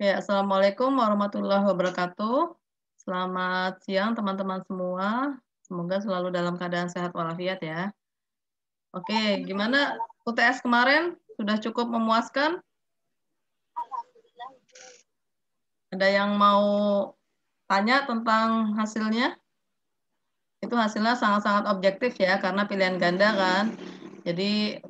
Ya, assalamualaikum warahmatullahi wabarakatuh. Selamat siang teman-teman semua. Semoga selalu dalam keadaan sehat walafiat ya. Oke, gimana UTS kemarin? Sudah cukup memuaskan? Ada yang mau tanya tentang hasilnya? Itu hasilnya sangat-sangat objektif ya, karena pilihan ganda kan. Jadi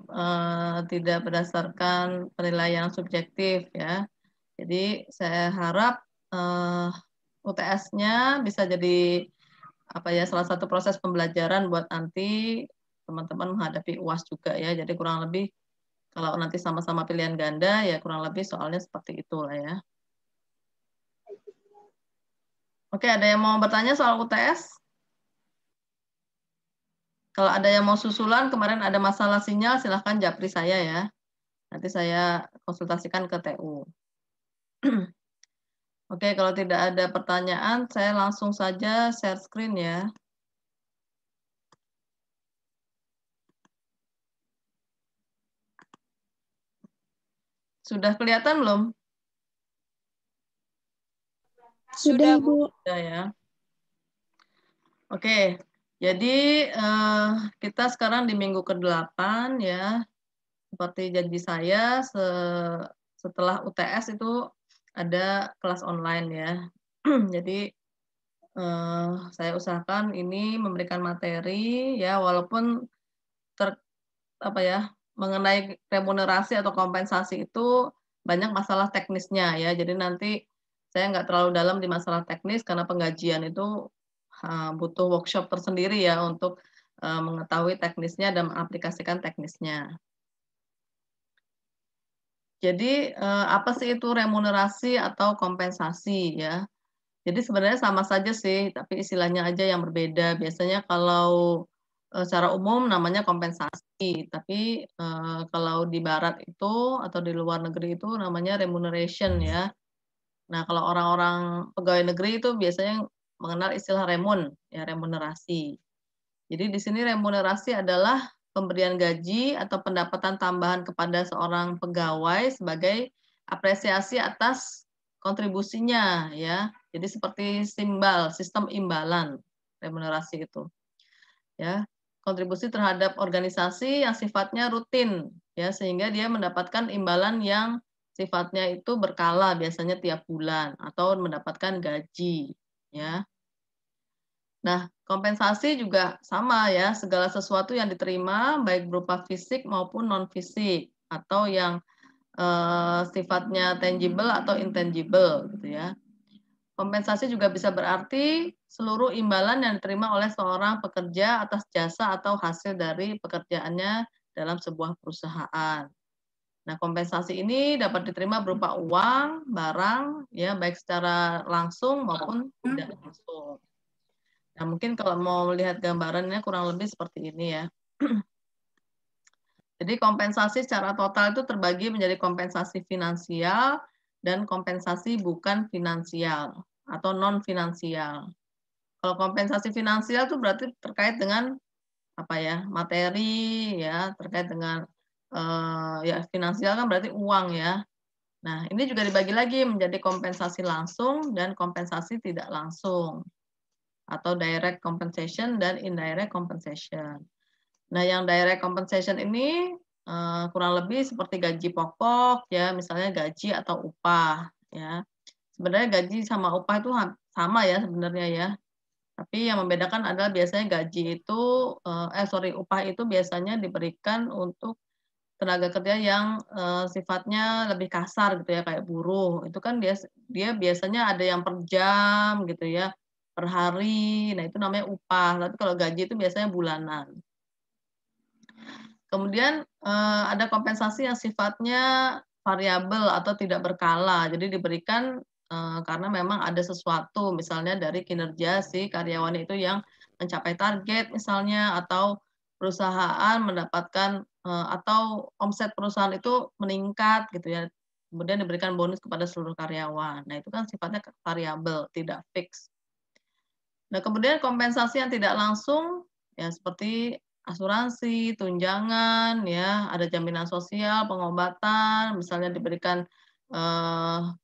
tidak berdasarkan penilaian subjektif ya. Jadi saya harap UTS-nya bisa jadi salah satu proses pembelajaran buat nanti teman-teman menghadapi UAS juga ya. Jadi kurang lebih kalau nanti sama-sama pilihan ganda ya kurang lebih soalnya seperti itulah ya. Oke, ada yang mau bertanya soal UTS? Kalau ada yang mau susulan, kemarin ada masalah sinyal, silahkan japri saya ya. Nanti saya konsultasikan ke TU. Oke, kalau tidak ada pertanyaan, saya langsung saja share screen ya. Sudah kelihatan belum? Sudah, Bu. Sudah ya. Oke, jadi kita sekarang di minggu ke-8 ya. Seperti janji saya, setelah UTS itu ada kelas online ya. Jadi saya usahakan ini memberikan materi ya, walaupun mengenai remunerasi atau kompensasi itu banyak masalah teknisnya ya. Jadi nanti saya nggak terlalu dalam di masalah teknis karena penggajian itu butuh workshop tersendiri ya untuk mengetahui teknisnya dan mengaplikasikan teknisnya. Jadi apa sih itu remunerasi atau kompensasi ya? Jadi sebenarnya sama saja sih, tapi istilahnya aja yang berbeda. Biasanya kalau secara umum namanya kompensasi, tapi kalau di barat itu atau di luar negeri itu namanya remuneration ya. Nah, kalau orang-orang pegawai negeri itu biasanya mengenal istilah ya remunerasi. Jadi di sini remunerasi adalah pemberian gaji atau pendapatan tambahan kepada seorang pegawai sebagai apresiasi atas kontribusinya ya. Jadi seperti sistem imbalan remunerasi itu. Ya. Kontribusi terhadap organisasi yang sifatnya rutin ya sehingga dia mendapatkan imbalan yang sifatnya itu berkala biasanya tiap bulan atau mendapatkan gaji ya. Nah, kompensasi juga sama ya, segala sesuatu yang diterima baik berupa fisik maupun non fisik atau yang sifatnya tangible atau intangible gitu ya. Kompensasi juga bisa berarti seluruh imbalan yang diterima oleh seorang pekerja atas jasa atau hasil dari pekerjaannya dalam sebuah perusahaan. Nah, kompensasi ini dapat diterima berupa uang, barang, ya baik secara langsung maupun tidak langsung. Nah, mungkin kalau mau melihat gambarannya kurang lebih seperti ini ya. Jadi kompensasi secara total itu terbagi menjadi kompensasi finansial dan kompensasi bukan finansial atau non finansial. Kalau kompensasi finansial itu berarti terkait dengan materi ya, terkait dengan ya finansial kan berarti uang ya. Nah, ini juga dibagi lagi menjadi kompensasi langsung dan kompensasi tidak langsung atau direct compensation dan indirect compensation. Nah, yang direct compensation ini kurang lebih seperti gaji pokok ya, misalnya gaji atau upah ya. Sebenarnya gaji sama upah itu sama ya sebenarnya ya. Tapi yang membedakan adalah biasanya gaji itu upah itu biasanya diberikan untuk tenaga kerja yang sifatnya lebih kasar gitu ya kayak buruh. Itu kan dia biasanya ada yang per jam gitu ya, per hari. Nah, itu namanya upah. Tapi kalau gaji itu biasanya bulanan. Kemudian ada kompensasi yang sifatnya variabel atau tidak berkala. Jadi diberikan karena memang ada sesuatu, misalnya dari kinerja si karyawan itu yang mencapai target misalnya, atau perusahaan mendapatkan atau omset perusahaan itu meningkat gitu ya. Kemudian diberikan bonus kepada seluruh karyawan. Nah, itu kan sifatnya variabel, tidak fix. Nah, kemudian kompensasi yang tidak langsung ya seperti asuransi, tunjangan ya, ada jaminan sosial, pengobatan, misalnya diberikan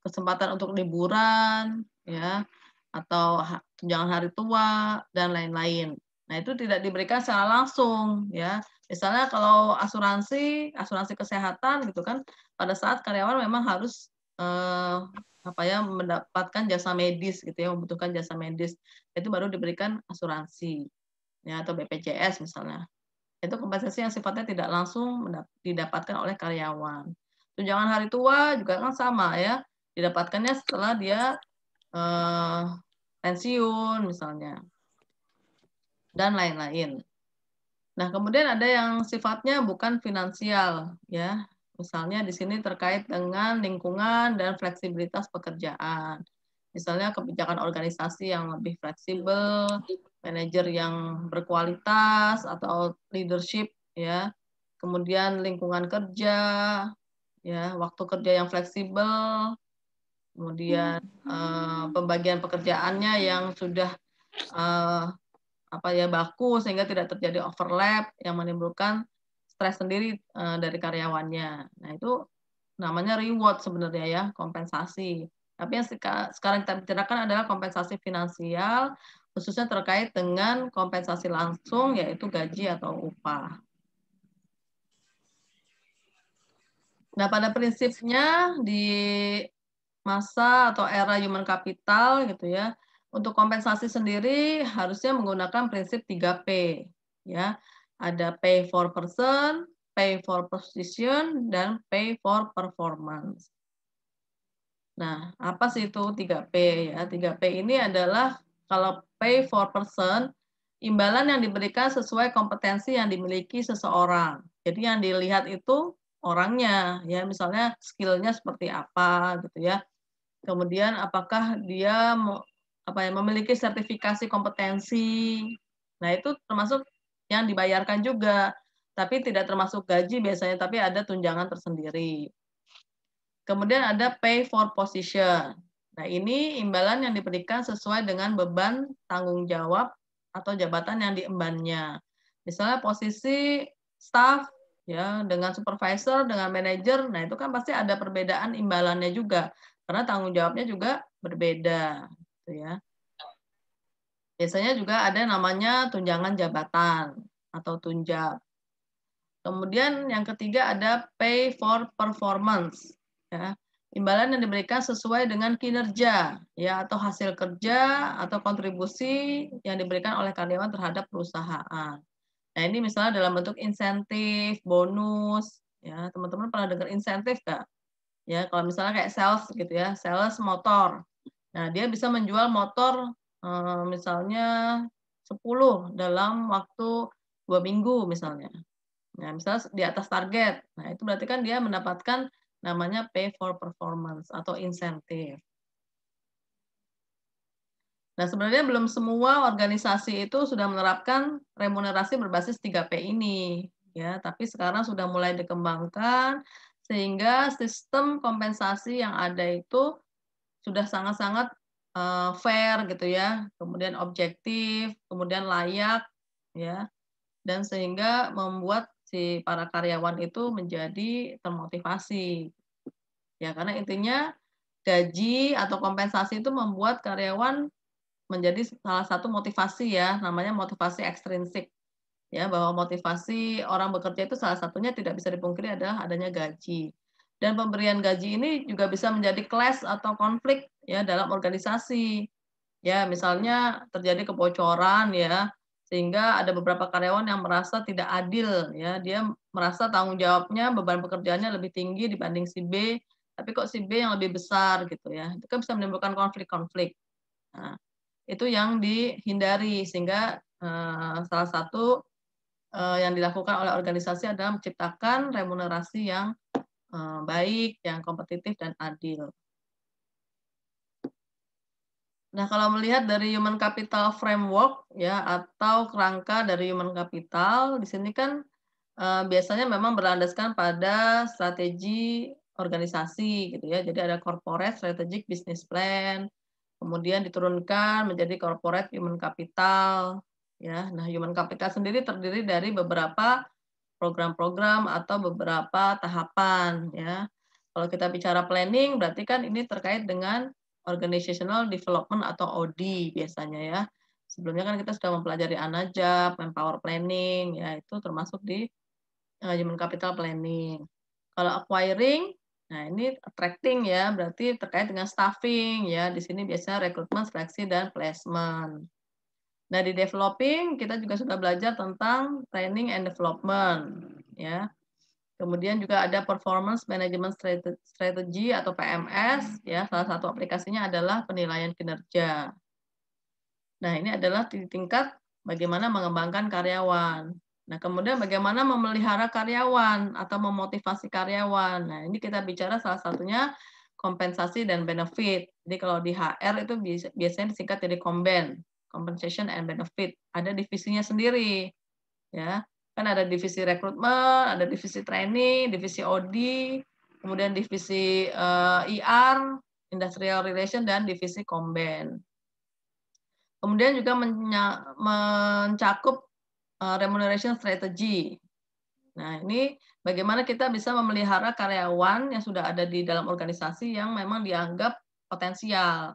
kesempatan untuk liburan, ya, atau tunjangan hari tua dan lain-lain. Nah, itu tidak diberikan secara langsung, ya. Misalnya kalau asuransi kesehatan gitu kan, pada saat karyawan memang harus, mendapatkan jasa medis gitu ya, membutuhkan jasa medis, itu baru diberikan asuransi, ya, atau BPJS misalnya. Itu kompensasi yang sifatnya tidak langsung didapatkan oleh karyawan. Tunjangan hari tua juga kan sama ya, didapatkannya setelah dia, eee, pensiun misalnya, dan lain-lain. Nah, kemudian ada yang sifatnya bukan finansial ya, misalnya di sini terkait dengan lingkungan dan fleksibilitas pekerjaan. Misalnya kebijakan organisasi yang lebih fleksibel, manajer yang berkualitas atau leadership ya, kemudian lingkungan kerja, ya, waktu kerja yang fleksibel, kemudian, pembagian pekerjaannya yang sudah, eee, baku sehingga tidak terjadi overlap yang menimbulkan stres sendiri, dari karyawannya. Nah, itu namanya reward sebenarnya ya, kompensasi. Tapi yang sekarang kita bicarakan adalah kompensasi finansial, khususnya terkait dengan kompensasi langsung, yaitu gaji atau upah. Nah, pada prinsipnya di masa atau era human capital gitu ya, untuk kompensasi sendiri harusnya menggunakan prinsip 3P ya. Ada pay for person, pay for position, dan pay for performance. Nah, apa sih itu 3P ya? 3P ini adalah kalau pay for person, imbalan yang diberikan sesuai kompetensi yang dimiliki seseorang. Jadi yang dilihat itu orangnya ya, misalnya skill-nya seperti apa gitu ya. Kemudian apakah dia memiliki sertifikasi kompetensi. Nah, itu termasuk yang dibayarkan juga, tapi tidak termasuk gaji biasanya, tapi ada tunjangan tersendiri. Kemudian ada pay for position. Nah, ini imbalan yang diberikan sesuai dengan beban tanggung jawab atau jabatan yang diembannya. Misalnya posisi staff ya dengan supervisor, dengan manajer, nah itu kan pasti ada perbedaan imbalannya juga karena tanggung jawabnya juga berbeda gitu ya. Biasanya juga ada namanya tunjangan jabatan atau tunjab. Kemudian yang ketiga ada pay for performance, ya. Imbalan yang diberikan sesuai dengan kinerja, ya, atau hasil kerja atau kontribusi yang diberikan oleh karyawan terhadap perusahaan. Nah, ini misalnya dalam bentuk insentif, bonus, ya. Teman-teman pernah dengar insentif nggak? Ya, kalau misalnya kayak sales gitu ya, sales motor. Nah, dia bisa menjual motor, misalnya 10 dalam waktu 2 minggu misalnya. Nah, misalnya di atas target. Nah, itu berarti kan dia mendapatkan namanya pay for performance atau insentif. Nah, sebenarnya belum semua organisasi itu sudah menerapkan remunerasi berbasis 3P ini, ya, tapi sekarang sudah mulai dikembangkan sehingga sistem kompensasi yang ada itu sudah sangat-sangat, fair gitu ya, kemudian objektif, kemudian layak, ya. Dan sehingga membuat si para karyawan itu menjadi termotivasi. Ya, karena intinya gaji atau kompensasi itu membuat karyawan menjadi salah satu motivasi ya, namanya motivasi ekstrinsik. Ya, bahwa motivasi orang bekerja itu salah satunya tidak bisa dipungkiri adalah adanya gaji. Dan pemberian gaji ini juga bisa menjadi clash atau konflik ya dalam organisasi. Ya, misalnya terjadi kebocoran ya, sehingga ada beberapa karyawan yang merasa tidak adil ya, dia merasa tanggung jawabnya, beban pekerjaannya lebih tinggi dibanding si B, tapi kok si B yang lebih besar gitu ya. Itu kan bisa menimbulkan konflik-konflik. Nah, itu yang dihindari sehingga, salah satu, yang dilakukan oleh organisasi adalah menciptakan remunerasi yang, baik, yang kompetitif dan adil. Nah, kalau melihat dari human capital framework ya atau kerangka dari human capital, di sini kan, biasanya memang berlandaskan pada strategi organisasi gitu ya. Jadi ada corporate strategic business plan, kemudian diturunkan menjadi corporate human capital ya. Nah, human capital sendiri terdiri dari beberapa program-program atau beberapa tahapan ya. Kalau kita bicara planning, berarti kan ini terkait dengan organizational development atau OD biasanya ya. Sebelumnya kan kita sudah mempelajari ANAJAP, Manpower Planning, ya itu termasuk di human capital planning. Kalau acquiring, nah ini attracting ya, berarti terkait dengan staffing ya. Di sini biasanya rekrutmen, seleksi, dan placement. Nah, di developing kita juga sudah belajar tentang training and development ya. Kemudian juga ada performance management strategy atau PMS ya. Salah satu aplikasinya adalah penilaian kinerja. Nah, ini adalah di tingkat bagaimana mengembangkan karyawan. Nah, kemudian bagaimana memelihara karyawan atau memotivasi karyawan. Nah, ini kita bicara salah satunya kompensasi dan benefit. Jadi kalau di HR itu biasanya disingkat jadi komben, compensation and benefit. Ada divisinya sendiri. Ya. Kan ada divisi rekrutmen, ada divisi training, divisi OD, kemudian divisi IR, industrial relation, dan divisi komben. Kemudian juga mencakup remuneration strategy. Nah, ini bagaimana kita bisa memelihara karyawan yang sudah ada di dalam organisasi yang memang dianggap potensial.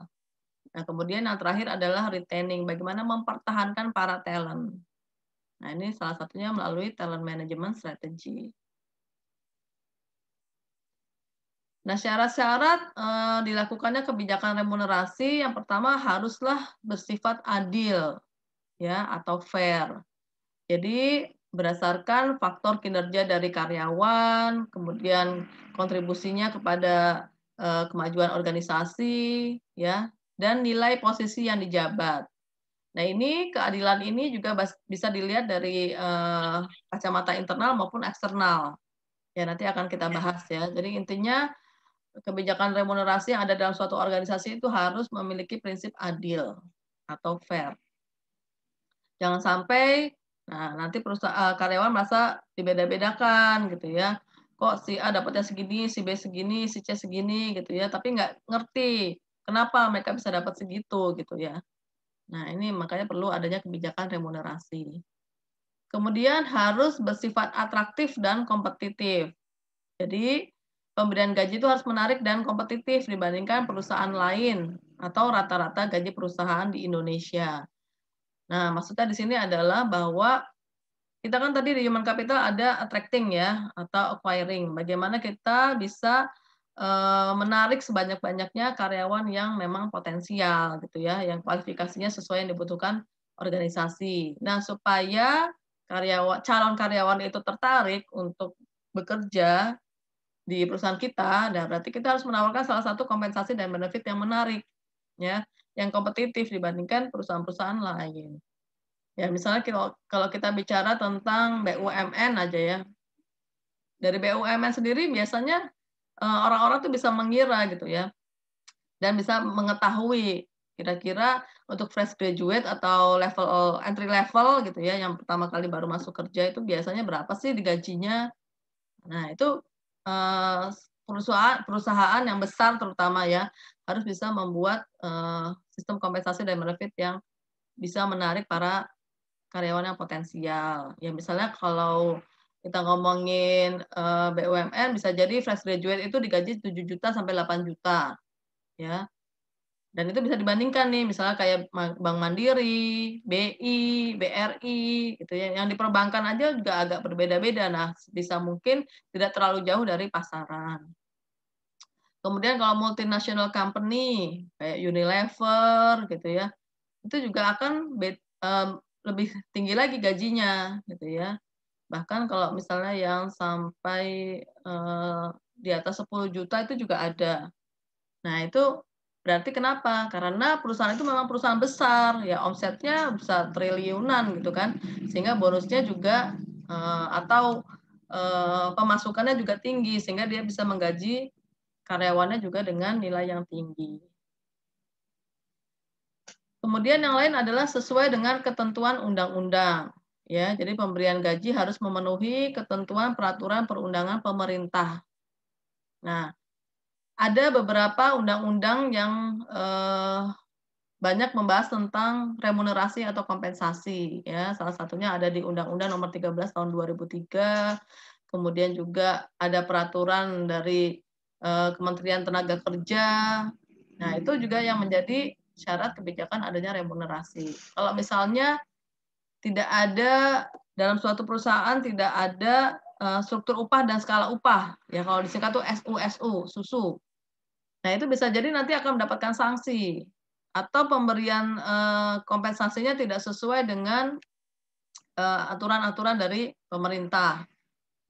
Nah, kemudian yang terakhir adalah retaining, bagaimana mempertahankan para talent. Nah, ini salah satunya melalui talent management strategy. Nah, syarat-syarat dilakukannya kebijakan remunerasi yang pertama haruslah bersifat adil ya atau fair. Jadi berdasarkan faktor kinerja dari karyawan, kemudian kontribusinya kepada kemajuan organisasi ya dan nilai posisi yang dijabat. Nah, ini keadilan ini juga bisa dilihat dari kacamata internal maupun eksternal. Ya, nanti akan kita bahas ya. Jadi intinya kebijakan remunerasi yang ada dalam suatu organisasi itu harus memiliki prinsip adil atau fair. Jangan sampai nanti karyawan merasa dibeda-bedakan gitu ya. Kok si A dapatnya segini, si B segini, si C segini gitu ya, tapi nggak ngerti kenapa mereka bisa dapat segitu gitu ya. Nah, ini makanya perlu adanya kebijakan remunerasi. Kemudian harus bersifat atraktif dan kompetitif. Jadi, pemberian gaji itu harus menarik dan kompetitif dibandingkan perusahaan lain atau rata-rata gaji perusahaan di Indonesia. Nah, maksudnya di sini adalah bahwa kita kan tadi di human capital ada attracting ya atau acquiring. Bagaimana kita bisa menarik sebanyak-banyaknya karyawan yang memang potensial gitu ya, yang kualifikasinya sesuai yang dibutuhkan organisasi. Nah, supaya calon karyawan itu tertarik untuk bekerja di perusahaan kita, nah berarti kita harus menawarkan salah satu kompensasi dan benefit yang menarik, ya, yang kompetitif dibandingkan perusahaan-perusahaan lain. Ya, misalnya kalau kita bicara tentang BUMN aja ya, dari BUMN sendiri biasanya orang-orang tuh bisa mengira gitu ya, dan bisa mengetahui kira-kira untuk fresh graduate atau level entry level gitu ya, yang pertama kali baru masuk kerja itu biasanya berapa sih di gajinya. Nah, itu perusahaan yang besar terutama ya, harus bisa membuat sistem kompensasi dan benefit yang bisa menarik para karyawan yang potensial. Ya misalnya kalau kita ngomongin BUMN bisa jadi fresh graduate itu digaji 7 juta sampai 8 juta ya. Dan itu bisa dibandingkan nih misalnya kayak Bank Mandiri, BI, BRI gitu ya. Yang di perbankan aja juga agak berbeda-beda. Nah, bisa mungkin tidak terlalu jauh dari pasaran. Kemudian kalau multinational company kayak Unilever gitu ya, itu juga akan lebih tinggi lagi gajinya gitu ya. Bahkan kalau misalnya yang sampai di atas 10 juta itu juga ada. Nah, itu berarti kenapa? Karena perusahaan itu memang perusahaan besar, ya omsetnya bisa triliunan gitu kan, sehingga bonusnya juga atau pemasukannya juga tinggi, sehingga dia bisa menggaji karyawannya juga dengan nilai yang tinggi. Kemudian yang lain adalah sesuai dengan ketentuan undang-undang. Ya, jadi pemberian gaji harus memenuhi ketentuan peraturan perundangan pemerintah. Nah, ada beberapa undang-undang yang banyak membahas tentang remunerasi atau kompensasi. Ya, salah satunya ada di Undang-Undang Nomor 13 Tahun 2003. Kemudian juga ada peraturan dari Kementerian Tenaga Kerja. Nah, itu juga yang menjadi syarat kebijakan adanya remunerasi. Kalau misalnya tidak ada dalam suatu perusahaan tidak ada struktur upah dan skala upah, ya kalau disingkat tuh SUSU, SUSU. Nah, itu bisa jadi nanti akan mendapatkan sanksi atau pemberian kompensasinya tidak sesuai dengan aturan-aturan dari pemerintah.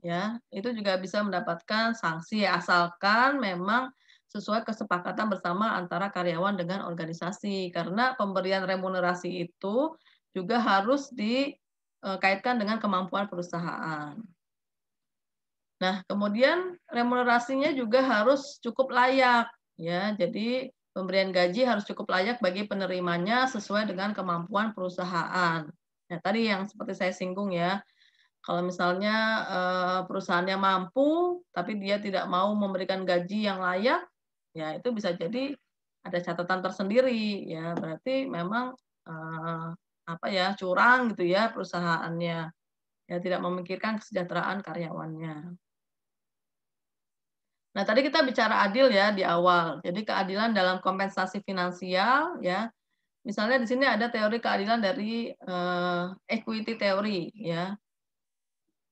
Ya, itu juga bisa mendapatkan sanksi asalkan memang sesuai kesepakatan bersama antara karyawan dengan organisasi. Karena pemberian remunerasi itu juga harus dikaitkan dengan kemampuan perusahaan. Nah, kemudian remunerasinya juga harus cukup layak, ya. Jadi pemberian gaji harus cukup layak bagi penerimanya sesuai dengan kemampuan perusahaan. Nah, tadi yang seperti saya singgung ya, kalau misalnya, perusahaannya mampu, tapi dia tidak mau memberikan gaji yang layak, ya itu bisa jadi ada catatan tersendiri, ya berarti memang, apa ya, curang gitu ya perusahaannya, ya tidak memikirkan kesejahteraan karyawannya. Nah, tadi kita bicara adil ya di awal, jadi keadilan dalam kompensasi finansial ya, misalnya di sini ada teori keadilan dari, equity theory ya.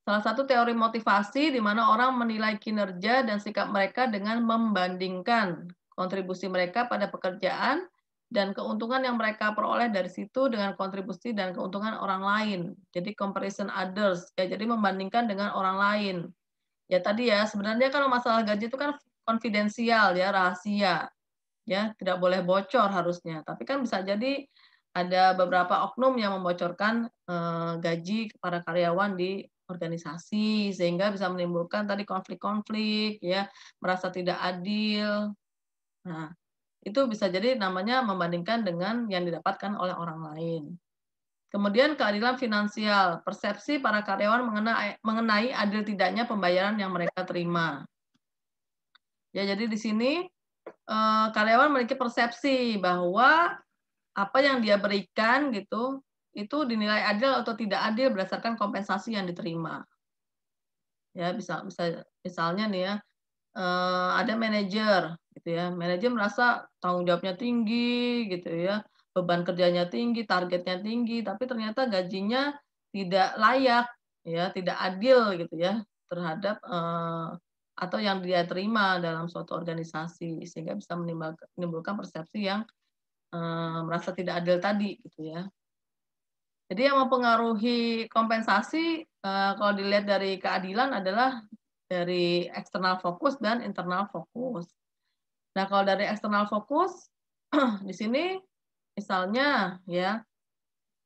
Salah satu teori motivasi di mana orang menilai kinerja dan sikap mereka dengan membandingkan kontribusi mereka pada pekerjaan dan keuntungan yang mereka peroleh dari situ dengan kontribusi dan keuntungan orang lain. Jadi comparison others, ya jadi membandingkan dengan orang lain. Ya tadi ya, sebenarnya kalau masalah gaji itu kan konfidensial ya, rahasia. Ya, tidak boleh bocor harusnya. Tapi kan bisa jadi ada beberapa oknum yang membocorkan, gaji kepada karyawan di organisasi, sehingga bisa menimbulkan tadi konflik-konflik ya, merasa tidak adil. Nah, itu bisa jadi namanya membandingkan dengan yang didapatkan oleh orang lain. Kemudian keadilan finansial, persepsi para karyawan mengenai adil tidaknya pembayaran yang mereka terima. Ya, jadi di sini, karyawan memiliki persepsi bahwa apa yang dia berikan gitu, itu dinilai adil atau tidak adil berdasarkan kompensasi yang diterima. Ya, bisa bisa misalnya nih ya, ada manajer gitu ya, manajer merasa tanggung jawabnya tinggi gitu ya, beban kerjanya tinggi, targetnya tinggi, tapi ternyata gajinya tidak layak ya, tidak adil gitu ya terhadap, atau yang dia terima dalam suatu organisasi, sehingga bisa menimbulkan persepsi yang, merasa tidak adil tadi gitu ya. Jadi yang mempengaruhi kompensasi, kalau dilihat dari keadilan adalah dari eksternal fokus dan internal fokus. Nah, kalau dari eksternal fokus, di sini misalnya ya,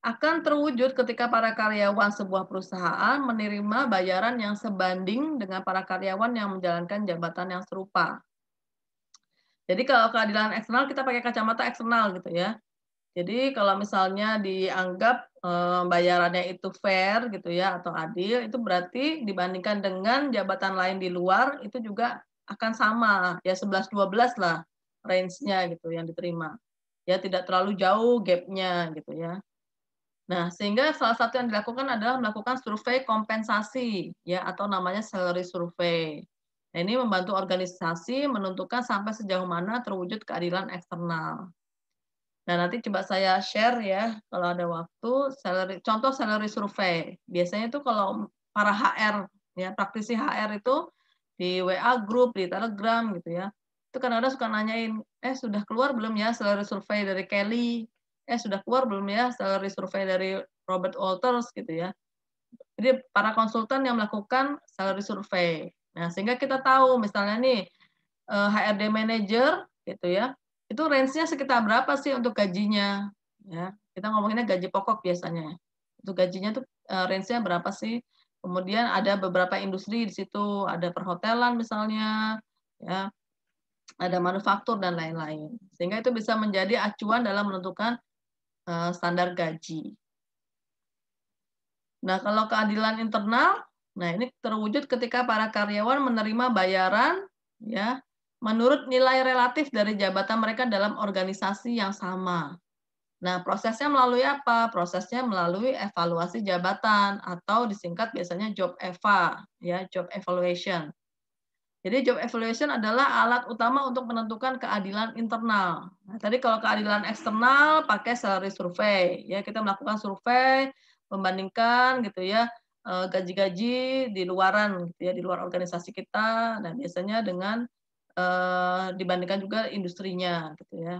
akan terwujud ketika para karyawan sebuah perusahaan menerima bayaran yang sebanding dengan para karyawan yang menjalankan jabatan yang serupa. Jadi kalau keadilan eksternal kita pakai kacamata eksternal gitu ya. Jadi kalau misalnya dianggap, bayarannya itu fair gitu ya atau adil, itu berarti dibandingkan dengan jabatan lain di luar, itu juga akan sama, ya 11-12 lah range-nya gitu yang diterima. Ya tidak terlalu jauh gap-nya gitu ya. Nah, sehingga salah satu yang dilakukan adalah melakukan survei kompensasi ya atau namanya salary survey. Nah, ini membantu organisasi menentukan sampai sejauh mana terwujud keadilan eksternal. Nah, nanti coba saya share ya, kalau ada waktu, contoh salary survey. Biasanya itu kalau para HR, ya, praktisi HR itu di WA group, di Telegram gitu ya, itu kadang-kadang suka nanyain, sudah keluar belum ya salary survey dari Kelly? Sudah keluar belum ya salary survey dari Robert Walters?" Gitu ya. Jadi para konsultan yang melakukan salary survey. Nah, sehingga kita tahu misalnya nih, HRD manager gitu ya, itu range-nya sekitar berapa sih untuk gajinya, ya. Kita ngomonginnya gaji pokok biasanya. Untuk gajinya tuh, range-nya berapa sih. Kemudian ada beberapa industri di situ, ada perhotelan misalnya, ya, ada manufaktur dan lain-lain. Sehingga itu bisa menjadi acuan dalam menentukan, standar gaji. Nah, kalau keadilan internal, nah ini terwujud ketika para karyawan menerima bayaran, ya, menurut nilai relatif dari jabatan mereka dalam organisasi yang sama. Nah, prosesnya melalui apa? Prosesnya melalui evaluasi jabatan atau disingkat biasanya job eva, ya, job evaluation. Jadi job evaluation adalah alat utama untuk menentukan keadilan internal. Nah, tadi kalau keadilan eksternal pakai salary survey, ya kita melakukan survei, membandingkan gitu ya, gaji-gaji di luaran gitu ya, di luar organisasi kita. Nah, biasanya dengan, dibandingkan juga industrinya gitu ya.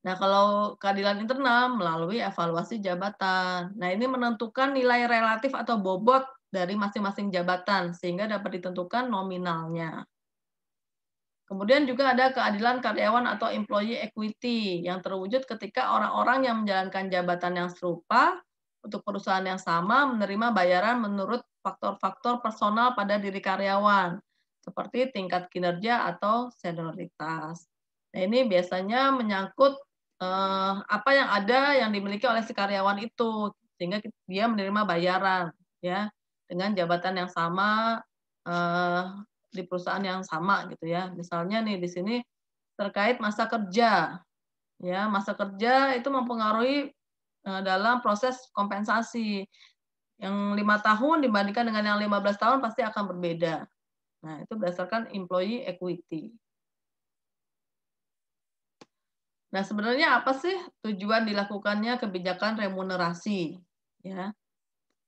Nah, kalau keadilan internal melalui evaluasi jabatan. Nah, ini menentukan nilai relatif atau bobot dari masing-masing jabatan sehingga dapat ditentukan nominalnya. Kemudian juga ada keadilan karyawan atau employee equity yang terwujud ketika orang-orang yang menjalankan jabatan yang serupa untuk perusahaan yang sama menerima bayaran menurut faktor-faktor personal pada diri karyawan, seperti tingkat kinerja atau senioritas. Nah, ini biasanya menyangkut apa yang ada yang dimiliki oleh si karyawan itu, sehingga dia menerima bayaran ya dengan jabatan yang sama, eh, di perusahaan yang sama gitu ya. Misalnya nih di sini terkait masa kerja, ya masa kerja itu mempengaruhi, dalam proses kompensasi. Yang 5 tahun dibandingkan dengan yang 15 tahun pasti akan berbeda. Nah, itu berdasarkan employee equity. Nah, sebenarnya apa sih tujuan dilakukannya kebijakan remunerasi? Ya.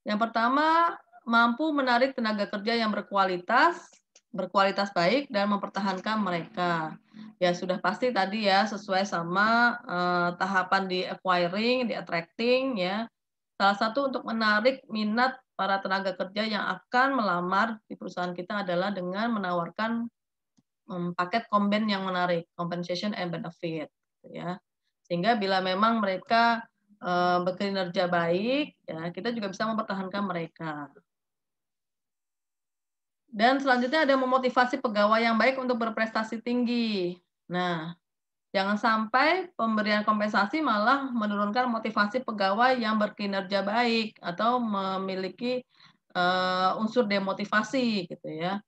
Yang pertama, mampu menarik tenaga kerja yang berkualitas baik dan mempertahankan mereka. Ya sudah pasti tadi ya sesuai sama, tahapan di acquiring, di attracting ya. Salah satu untuk menarik minat para tenaga kerja yang akan melamar di perusahaan kita adalah dengan menawarkan, paket komben yang menarik, compensation and benefit gitu ya. Sehingga bila memang mereka, berkinerja baik, ya kita juga bisa mempertahankan mereka. Dan selanjutnya ada memotivasi pegawai yang baik untuk berprestasi tinggi. Nah, jangan sampai pemberian kompensasi malah menurunkan motivasi pegawai yang berkinerja baik atau memiliki, unsur demotivasi gitu ya.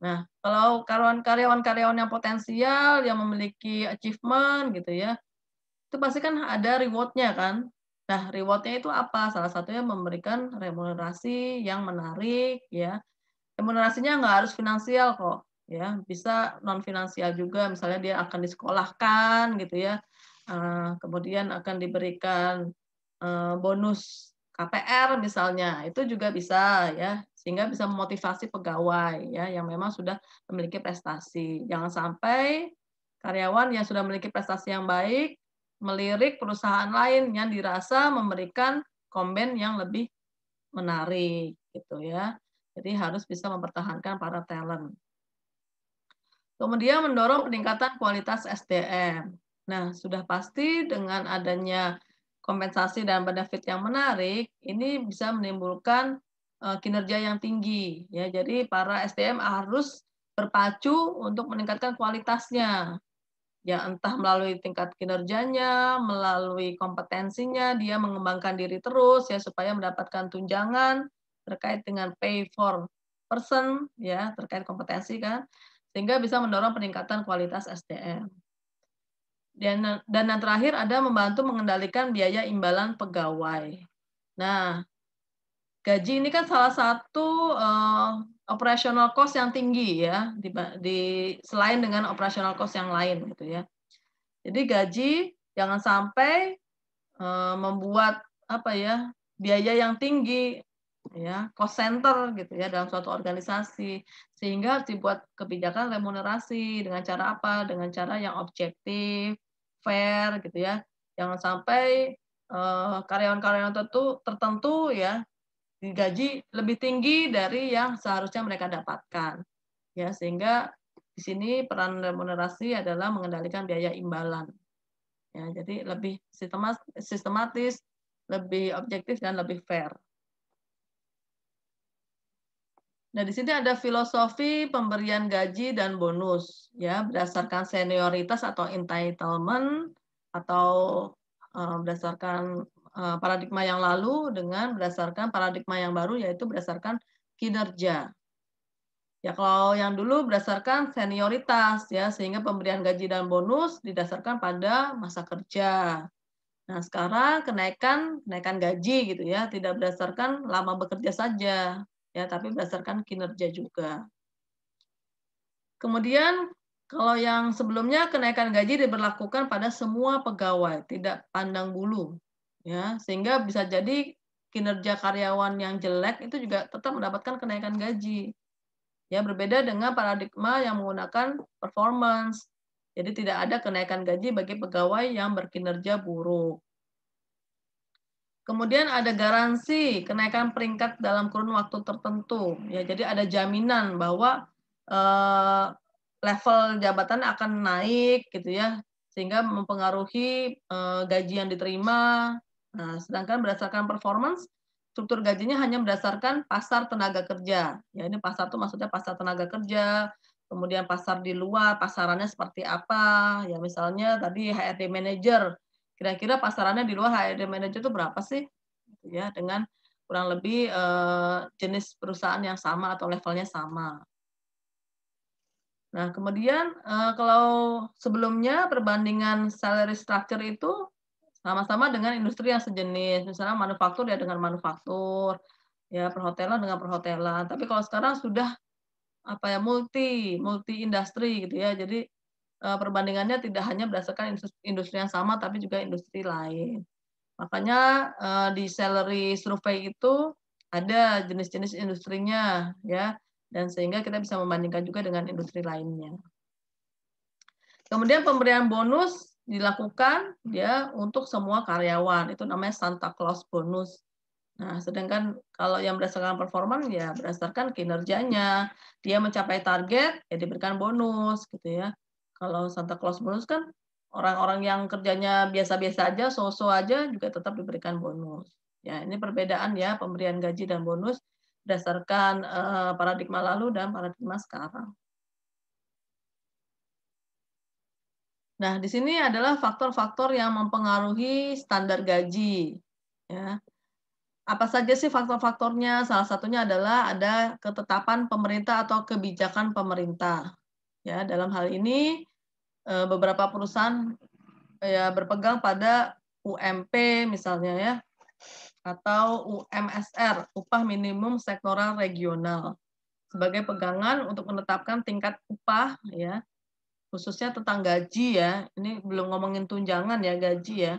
Nah, kalau karyawan-karyawan yang potensial, yang memiliki achievement gitu ya, itu pasti kan ada reward-nya kan. Nah, reward-nya itu apa? Salah satunya memberikan remunerasi yang menarik ya. Remunerasinya nggak harus finansial kok, ya, bisa non finansial juga, misalnya dia akan disekolahkan gitu ya, kemudian akan diberikan, bonus KPR misalnya, itu juga bisa ya, sehingga bisa memotivasi pegawai ya, yang memang sudah memiliki prestasi. Jangan sampai karyawan yang sudah memiliki prestasi yang baik, melirik perusahaan lain yang dirasa memberikan komben yang lebih menarik, gitu ya. Jadi harus bisa mempertahankan para talent. Kemudian mendorong peningkatan kualitas SDM. Nah, sudah pasti dengan adanya kompensasi dan benefit yang menarik, ini bisa menimbulkan, kinerja yang tinggi, ya. Jadi para SDM harus berpacu untuk meningkatkan kualitasnya. Ya entah melalui tingkat kinerjanya, melalui kompetensinya, dia mengembangkan diri terus ya supaya mendapatkan tunjangan terkait dengan pay for person ya, terkait kompetensi kan, sehingga bisa mendorong peningkatan kualitas SDM. Dan yang terakhir ada membantu mengendalikan biaya imbalan pegawai. Nah, gaji ini kan salah satu, operational cost yang tinggi ya, selain dengan operational cost yang lain gitu ya. Jadi gaji jangan sampai, membuat apa ya, biaya yang tinggi ya, cost center gitu ya dalam suatu organisasi. Sehingga harus dibuat kebijakan remunerasi dengan cara apa, dengan cara yang objektif, fair gitu ya. Jangan sampai, karyawan-karyawan tertentu ya, digaji lebih tinggi dari yang seharusnya mereka dapatkan. Ya, sehingga di sini peran remunerasi adalah mengendalikan biaya imbalan. Ya, jadi lebih sistematis, lebih objektif dan lebih fair. Nah, di sini ada filosofi pemberian gaji dan bonus ya berdasarkan senioritas atau entitlement atau berdasarkan paradigma yang lalu dengan berdasarkan paradigma yang baru yaitu berdasarkan kinerja. Ya kalau yang dulu berdasarkan senioritas ya sehingga pemberian gaji dan bonus didasarkan pada masa kerja. Nah, sekarang kenaikan gaji gitu ya, tidak berdasarkan lama bekerja saja, ya, tapi berdasarkan kinerja juga. Kemudian kalau yang sebelumnya kenaikan gaji diberlakukan pada semua pegawai, tidak pandang bulu, ya, sehingga bisa jadi kinerja karyawan yang jelek itu juga tetap mendapatkan kenaikan gaji. Ya, berbeda dengan paradigma yang menggunakan performance. Jadi tidak ada kenaikan gaji bagi pegawai yang berkinerja buruk. Kemudian ada garansi kenaikan peringkat dalam kurun waktu tertentu. Ya, jadi ada jaminan bahwa level jabatan akan naik gitu ya, sehingga mempengaruhi gaji yang diterima. Nah, sedangkan berdasarkan performance, struktur gajinya hanya berdasarkan pasar tenaga kerja. Ya, ini pasar itu maksudnya pasar tenaga kerja, kemudian pasar di luar, pasarannya seperti apa. Ya, misalnya tadi HRD manager, kira-kira pasarannya di luar HRD manager itu berapa sih? Gitu ya, dengan kurang lebih jenis perusahaan yang sama atau levelnya sama. Nah, kemudian kalau sebelumnya perbandingan salary structure itu sama-sama dengan industri yang sejenis, misalnya manufaktur ya dengan manufaktur, ya perhotelan dengan perhotelan. Tapi kalau sekarang sudah apa ya multi industri gitu ya. Jadi perbandingannya tidak hanya berdasarkan industri yang sama tapi juga industri lain. Makanya di salary survey itu ada jenis-jenis industrinya ya, dan sehingga kita bisa membandingkan juga dengan industri lainnya. Kemudian pemberian bonus dilakukan ya untuk semua karyawan, itu namanya Santa Claus bonus. Nah, sedangkan kalau yang berdasarkan performa ya berdasarkan kinerjanya, dia mencapai target ya diberikan bonus gitu ya. Kalau Santa Claus bonus kan orang-orang yang kerjanya biasa-biasa aja, so-so aja juga tetap diberikan bonus. Ya, ini perbedaan ya pemberian gaji dan bonus berdasarkan paradigma lalu dan paradigma sekarang. Nah, di sini adalah faktor-faktor yang mempengaruhi standar gaji. Ya. Apa saja sih faktor-faktornya? Salah satunya adalah ada ketetapan pemerintah atau kebijakan pemerintah. Ya, dalam hal ini beberapa perusahaan ya berpegang pada UMP misalnya ya, atau UMSR, upah minimum sektoral regional, sebagai pegangan untuk menetapkan tingkat upah ya, khususnya tentang gaji ya. Ini belum ngomongin tunjangan ya, gaji ya.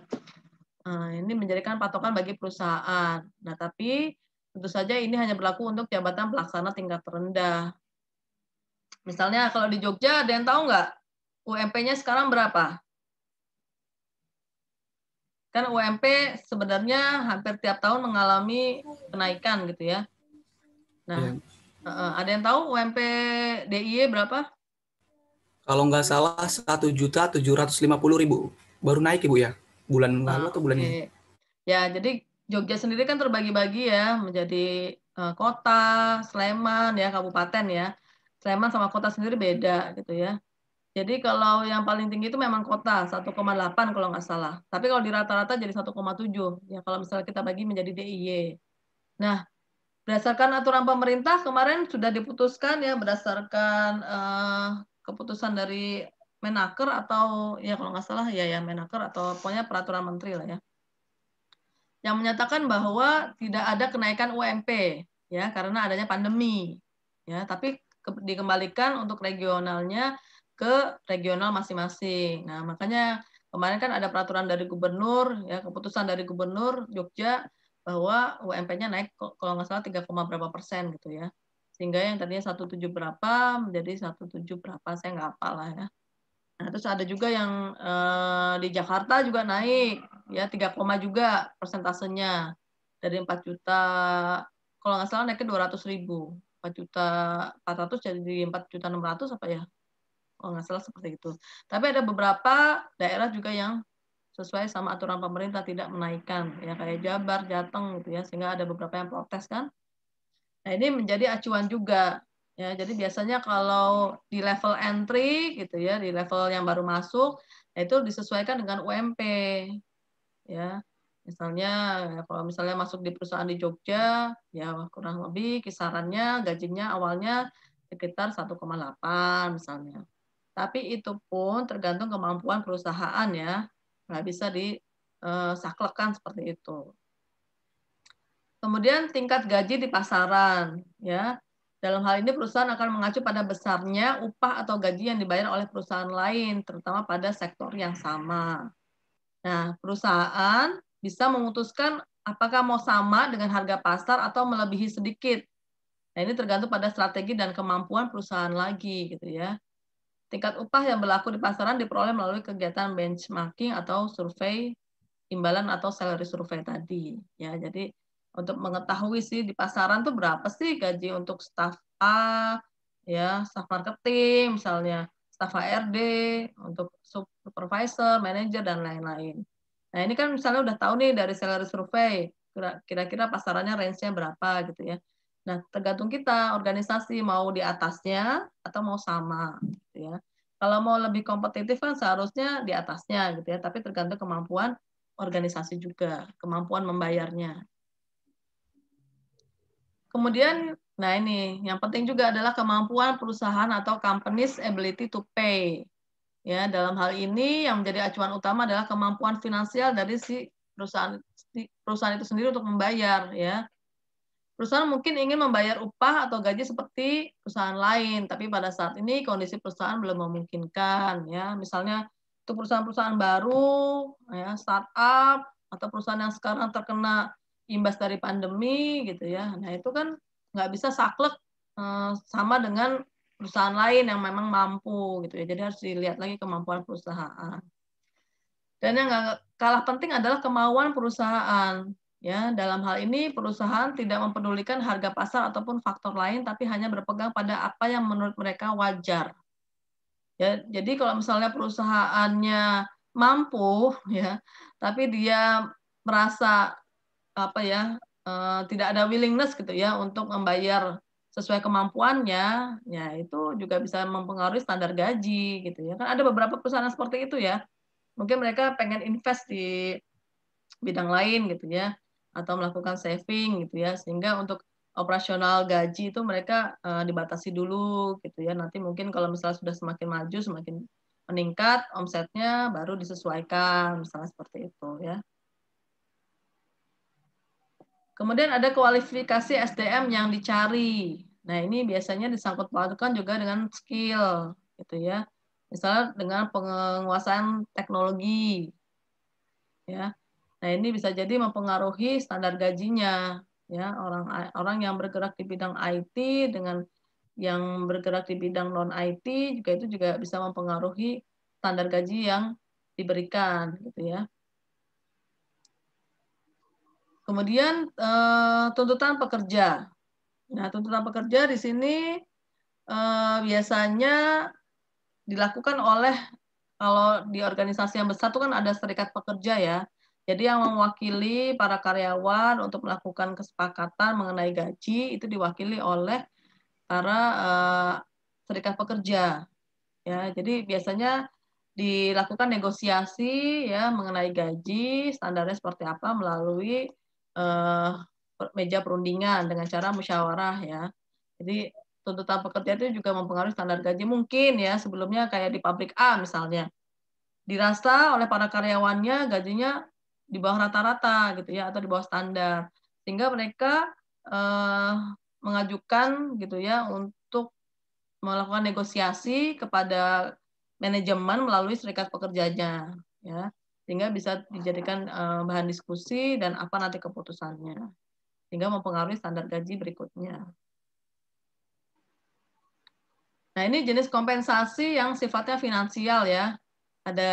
Nah, ini menjadikan patokan bagi perusahaan. Nah, tapi tentu saja ini hanya berlaku untuk jabatan pelaksana tingkat terendah. Misalnya kalau di Jogja, ada yang tahu nggak UMP-nya sekarang berapa? Kan UMP sebenarnya hampir tiap tahun mengalami kenaikan gitu ya. Nah, ada yang tahu UMP DIY berapa? Kalau nggak salah 1.750.000 baru naik Ibu ya, bulan lalu atau bulan ini? Ya, jadi Jogja sendiri kan terbagi-bagi ya menjadi kota, Sleman ya, kabupaten ya. Sleman sama kota sendiri beda gitu ya. Jadi kalau yang paling tinggi itu memang kota 1,8 kalau nggak salah. Tapi kalau di rata-rata jadi 1,7 ya kalau misalnya kita bagi menjadi DIY. Nah, berdasarkan aturan pemerintah kemarin sudah diputuskan ya berdasarkan keputusan dari Menaker atau ya kalau nggak salah ya Menaker atau pokoknya peraturan menteri lah ya, yang menyatakan bahwa tidak ada kenaikan UMP ya karena adanya pandemi ya, tapi dikembalikan untuk regionalnya ke regional masing-masing. Nah, makanya kemarin kan ada peraturan dari gubernur ya, keputusan dari gubernur Jogja bahwa UMP-nya naik kalau nggak salah 3, berapa persen gitu ya. Sehingga yang tadinya 17 berapa menjadi 17 berapa, saya nggak hafal lah ya. Nah, terus ada juga yang di Jakarta juga naik ya 3, juga persentasenya dari 4 juta, kalau nggak salah naiknya 200.000, 4.400.000 jadi 4.600.000 apa ya, kalau nggak salah seperti itu. Tapi ada beberapa daerah juga yang sesuai sama aturan pemerintah tidak menaikkan ya, kayak Jabar, Jateng gitu ya, sehingga ada beberapa yang protes kan. Nah, ini menjadi acuan juga ya. Jadi biasanya kalau di level entry gitu ya, di level yang baru masuk, itu disesuaikan dengan UMP ya. Misalnya kalau misalnya masuk di perusahaan di Jogja ya kurang lebih kisarannya gajinya awalnya sekitar 1,8 misalnya. Tapi itu pun tergantung kemampuan perusahaan ya. Nggak bisa disaklekan seperti itu. Kemudian tingkat gaji di pasaran ya. Dalam hal ini perusahaan akan mengacu pada besarnya upah atau gaji yang dibayar oleh perusahaan lain, terutama pada sektor yang sama. Nah, perusahaan bisa memutuskan apakah mau sama dengan harga pasar atau melebihi sedikit. Nah, ini tergantung pada strategi dan kemampuan perusahaan lagi, gitu ya. Tingkat upah yang berlaku di pasaran diperoleh melalui kegiatan benchmarking atau survei imbalan atau salary survei tadi. Ya, jadi untuk mengetahui sih di pasaran tuh berapa sih gaji untuk staf A, ya, staf marketing misalnya, staf HRD, untuk supervisor, manajer dan lain-lain. Nah, ini kan misalnya udah tahu nih dari salary survei, kira-kira pasarannya range-nya berapa gitu ya. Nah, tergantung kita organisasi mau di atasnya atau mau sama gitu ya. Kalau mau lebih kompetitif kan seharusnya di atasnya gitu ya, tapi tergantung kemampuan organisasi juga, kemampuan membayarnya. Kemudian, nah ini, yang penting juga adalah kemampuan perusahaan atau company's ability to pay. Ya, dalam hal ini yang menjadi acuan utama adalah kemampuan finansial dari si perusahaan itu sendiri untuk membayar, ya. Perusahaan mungkin ingin membayar upah atau gaji seperti perusahaan lain, tapi pada saat ini kondisi perusahaan belum memungkinkan, ya. Misalnya untuk perusahaan-perusahaan baru, ya, startup atau perusahaan yang sekarang terkena imbas dari pandemi, gitu ya. Nah itu kan nggak bisa saklek sama dengan perusahaan lain yang memang mampu, gitu ya. Jadi harus dilihat lagi kemampuan perusahaan. Dan yang nggak kalah penting adalah kemauan perusahaan. Ya, dalam hal ini perusahaan tidak mempedulikan harga pasar ataupun faktor lain, tapi hanya berpegang pada apa yang menurut mereka wajar. Ya, jadi kalau misalnya perusahaannya mampu, ya, tapi dia merasa apa ya tidak ada willingness gitu ya untuk membayar sesuai kemampuannya, ya itu juga bisa mempengaruhi standar gaji gitu ya. Kan ada beberapa perusahaan seperti itu ya. Mungkin mereka pengen invest di bidang lain gitu ya, atau melakukan saving gitu ya, sehingga untuk operasional gaji itu mereka dibatasi dulu gitu ya. Nanti mungkin kalau misalnya sudah semakin maju, semakin meningkat omsetnya baru disesuaikan, misalnya seperti itu ya. Kemudian ada kualifikasi SDM yang dicari. Nah, ini biasanya disangkut pautkan juga dengan skill gitu ya. Misalnya dengan penguasaan teknologi ya. Nah, ini bisa jadi mempengaruhi standar gajinya, ya. Orang yang bergerak di bidang IT dengan yang bergerak di bidang non IT juga itu juga bisa mempengaruhi standar gaji yang diberikan, gitu ya. Kemudian tuntutan pekerja. Nah, tuntutan pekerja di sini biasanya dilakukan oleh kalau di organisasi yang besar itu kan ada serikat pekerja ya. Jadi yang mewakili para karyawan untuk melakukan kesepakatan mengenai gaji itu diwakili oleh para serikat pekerja. Ya, jadi biasanya dilakukan negosiasi ya mengenai gaji, standarnya seperti apa melalui meja perundingan dengan cara musyawarah ya. Jadi tuntutan pekerja itu juga mempengaruhi standar gaji mungkin ya sebelumnya kayak di pabrik A misalnya dirasa oleh para karyawannya gajinya di bawah rata-rata gitu ya atau di bawah standar sehingga mereka mengajukan gitu ya untuk melakukan negosiasi kepada manajemen melalui serikat pekerjanya ya sehingga bisa dijadikan bahan diskusi dan apa nanti keputusannya sehingga mempengaruhi standar gaji berikutnya. Nah, ini jenis kompensasi yang sifatnya finansial ya. Ada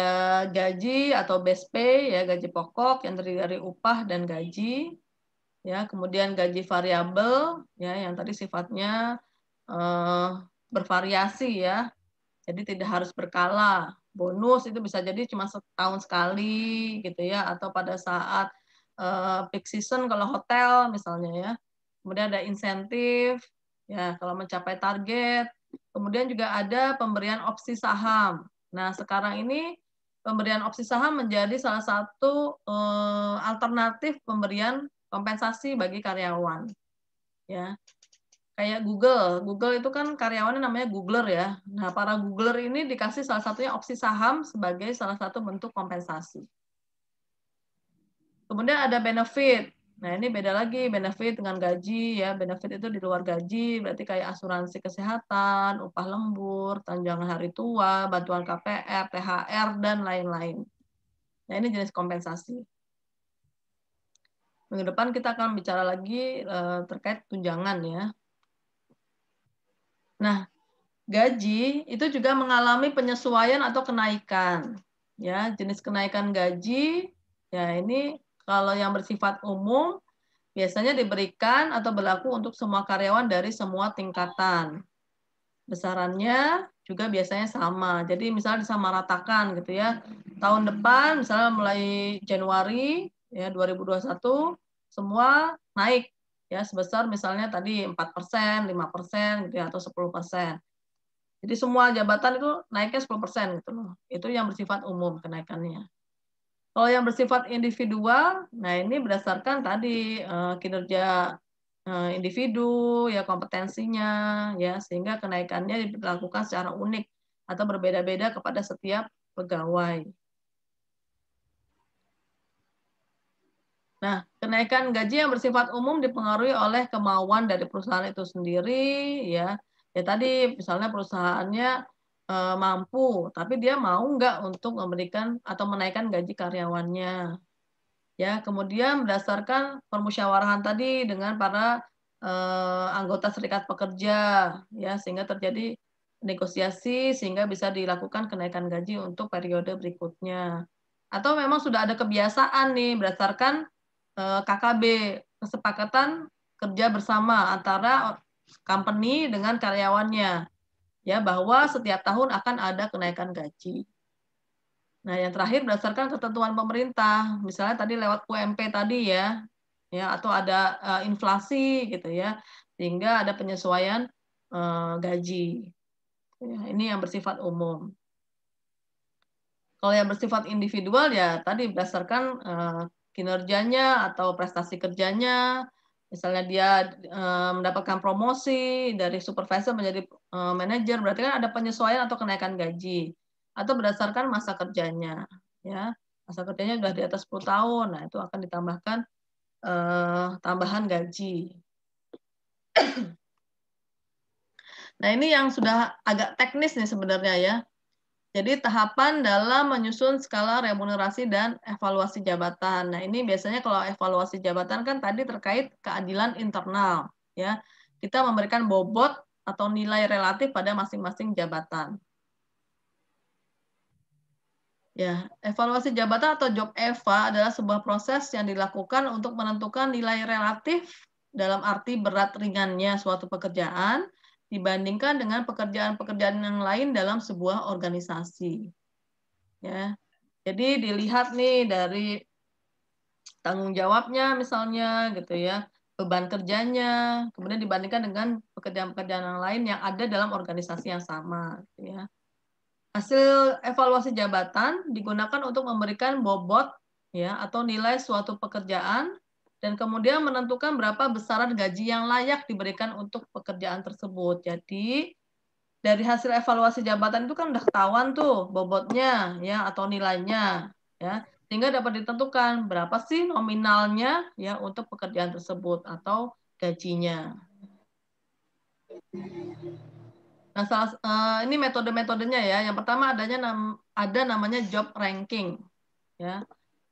gaji atau base pay ya, gaji pokok yang terdiri dari upah dan gaji. Ya, kemudian gaji variabel ya yang tadi sifatnya bervariasi ya. Jadi tidak harus berkala. Bonus itu bisa jadi cuma setahun sekali gitu ya atau pada saat peak season kalau hotel misalnya ya. Kemudian ada insentif ya kalau mencapai target. Kemudian juga ada pemberian opsi saham. Nah, sekarang ini pemberian opsi saham menjadi salah satu alternatif pemberian kompensasi bagi karyawan. Ya. Kayak Google itu kan karyawannya namanya Googler ya. Nah, para Googler ini dikasih salah satunya opsi saham sebagai salah satu bentuk kompensasi. Kemudian ada benefit. Nah, ini beda lagi benefit dengan gaji ya. Benefit itu di luar gaji, berarti kayak asuransi kesehatan, upah lembur, tunjangan hari tua, bantuan KPR, THR, dan lain-lain. Nah, ini jenis kompensasi. Minggu depan kita akan bicara lagi terkait tunjangan ya. Nah, gaji itu juga mengalami penyesuaian atau kenaikan. Ya, jenis kenaikan gaji ya ini kalau yang bersifat umum biasanya diberikan atau berlaku untuk semua karyawan dari semua tingkatan. Besarannya juga biasanya sama. Jadi misalnya disamaratakan gitu ya. Tahun depan misalnya mulai Januari ya 2021 semua naik ya sebesar misalnya tadi 4%, 5% gitu ya atau 10%. Jadi semua jabatan itu naiknya 10% gitu loh. Itu yang bersifat umum kenaikannya. Kalau yang bersifat individual, nah ini berdasarkan tadi kinerja individu, ya kompetensinya, ya sehingga kenaikannya dilakukan secara unik atau berbeda-beda kepada setiap pegawai. Nah, kenaikan gaji yang bersifat umum dipengaruhi oleh kemauan dari perusahaan itu sendiri, ya. Ya tadi misalnya perusahaannya mampu, tapi dia mau nggak untuk memberikan atau menaikkan gaji karyawannya. Ya, kemudian berdasarkan permusyawarahan tadi dengan para anggota serikat pekerja, ya sehingga terjadi negosiasi sehingga bisa dilakukan kenaikan gaji untuk periode berikutnya. Atau memang sudah ada kebiasaan nih berdasarkan KKB, kesepakatan kerja bersama antara company dengan karyawannya, ya bahwa setiap tahun akan ada kenaikan gaji. Nah, yang terakhir berdasarkan ketentuan pemerintah, misalnya tadi lewat UMP tadi ya, atau ada inflasi gitu ya, sehingga ada penyesuaian gaji. Ya, ini yang bersifat umum. Kalau yang bersifat individual ya tadi berdasarkan kinerjanya atau prestasi kerjanya, misalnya dia mendapatkan promosi dari supervisor menjadi manajer, berarti kan ada penyesuaian atau kenaikan gaji. Atau berdasarkan masa kerjanya, ya masa kerjanya sudah di atas 10 tahun, nah itu akan ditambahkan tambahan gaji. Nah ini yang sudah agak teknis nih sebenarnya ya. Jadi tahapan dalam menyusun skala remunerasi dan evaluasi jabatan. Nah ini biasanya kalau evaluasi jabatan kan tadi terkait keadilan internal, ya kita memberikan bobot atau nilai relatif pada masing-masing jabatan. Ya, evaluasi jabatan atau job eva adalah sebuah proses yang dilakukan untuk menentukan nilai relatif dalam arti berat ringannya suatu pekerjaan dibandingkan dengan pekerjaan-pekerjaan yang lain dalam sebuah organisasi. Ya, jadi dilihat nih dari tanggung jawabnya misalnya gitu ya, beban kerjanya, kemudian dibandingkan dengan pekerjaan-pekerjaan yang lain yang ada dalam organisasi yang sama. Gitu ya. Hasil evaluasi jabatan digunakan untuk memberikan bobot ya atau nilai suatu pekerjaan dan kemudian menentukan berapa besaran gaji yang layak diberikan untuk pekerjaan tersebut. Jadi dari hasil evaluasi jabatan itu kan udah ketahuan tuh bobotnya ya atau nilainya ya sehingga dapat ditentukan berapa sih nominalnya ya untuk pekerjaan tersebut atau gajinya. Nah, ini metode-metodenya ya. Yang pertama ada namanya job ranking ya.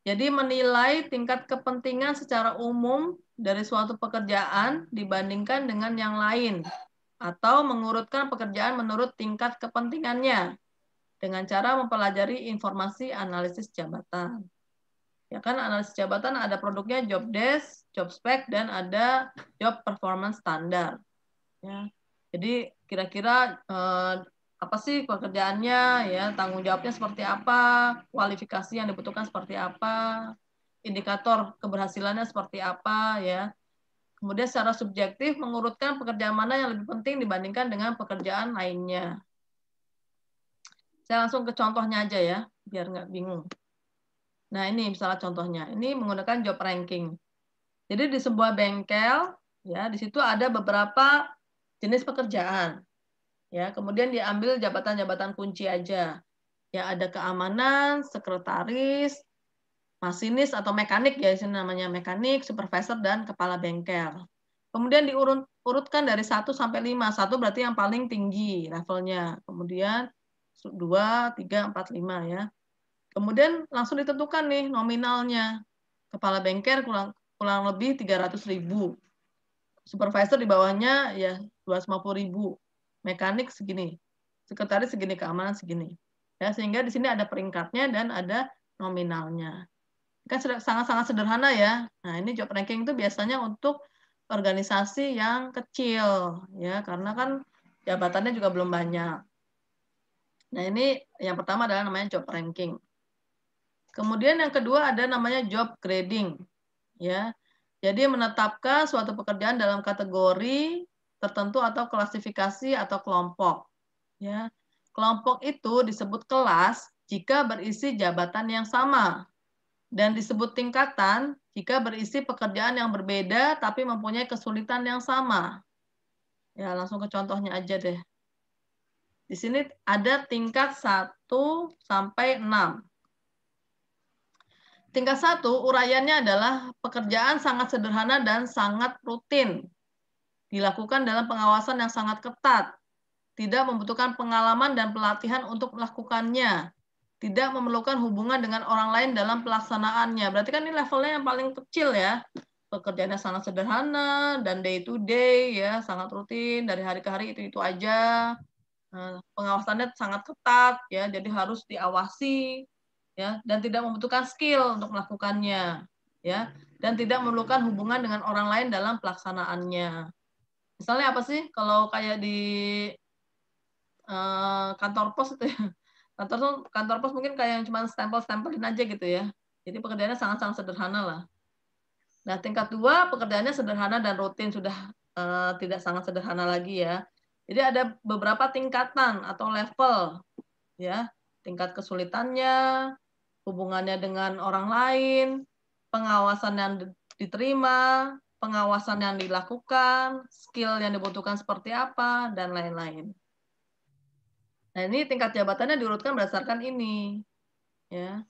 Jadi menilai tingkat kepentingan secara umum dari suatu pekerjaan dibandingkan dengan yang lain atau mengurutkan pekerjaan menurut tingkat kepentingannya dengan cara mempelajari informasi analisis jabatan. Ya kan analisis jabatan ada produknya job desk, job spec dan ada job performance standar. Ya. Jadi kira-kira apa sih pekerjaannya ya, tanggung jawabnya seperti apa, kualifikasi yang dibutuhkan seperti apa, indikator keberhasilannya seperti apa ya. Kemudian secara subjektif mengurutkan pekerjaan mana yang lebih penting dibandingkan dengan pekerjaan lainnya. Saya langsung ke contohnya aja ya, biar nggak bingung. Nah ini misalnya contohnya, ini menggunakan job ranking. Jadi di sebuah bengkel, ya di situ ada beberapa jenis pekerjaan. Ya, kemudian diambil jabatan-jabatan kunci aja. Ya ada keamanan, sekretaris, masinis atau mekanik ya, sini namanya mekanik, supervisor, dan kepala bengkel. Kemudian diurutkan dari 1 sampai 5. 1 berarti yang paling tinggi levelnya. Kemudian 2, 3, 4, 5 ya. Kemudian langsung ditentukan nih nominalnya. Kepala bengkel kurang lebih 300.000. Supervisor di bawahnya ya 250.000. Mekanik segini. Sekretaris segini, keamanan segini. Ya, sehingga di sini ada peringkatnya dan ada nominalnya. Kan sangat-sangat sederhana ya. Nah, ini job ranking itu biasanya untuk organisasi yang kecil ya, karena kan jabatannya juga belum banyak. Nah, ini yang pertama adalah namanya job ranking. Kemudian yang kedua ada namanya job grading ya. Jadi menetapkan suatu pekerjaan dalam kategori tertentu atau klasifikasi atau kelompok ya. Kelompok itu disebut kelas jika berisi jabatan yang sama. Dan disebut tingkatan jika berisi pekerjaan yang berbeda tapi mempunyai kesulitan yang sama. Ya, langsung ke contohnya aja deh. Di sini ada tingkat 1 sampai 6. Tingkat 1 uraiannya adalah pekerjaan sangat sederhana dan sangat rutin. Dilakukan dalam pengawasan yang sangat ketat. Tidak membutuhkan pengalaman dan pelatihan untuk melakukannya. Tidak memerlukan hubungan dengan orang lain dalam pelaksanaannya. Berarti kan ini levelnya yang paling kecil ya. Pekerjaannya sangat sederhana dan day to day ya, sangat rutin dari hari ke hari itu aja. Pengawasannya sangat ketat ya, jadi harus diawasi ya, dan tidak membutuhkan skill untuk melakukannya ya, dan tidak memerlukan hubungan dengan orang lain dalam pelaksanaannya. Misalnya apa sih kalau kayak di kantor pos itu ya. Kantor pos mungkin kayak yang cuma stempel-stempelin aja gitu ya. Jadi pekerjaannya sangat-sangat sederhana lah. Nah, tingkat 2 pekerjaannya sederhana dan rutin, sudah tidak sangat sederhana lagi ya. Jadi ada beberapa tingkatan atau level ya. Tingkat kesulitannya, hubungannya dengan orang lain, pengawasan yang diterima, pengawasan yang dilakukan, skill yang dibutuhkan seperti apa, dan lain-lain. Nah, ini tingkat jabatannya diurutkan berdasarkan ini. Ya.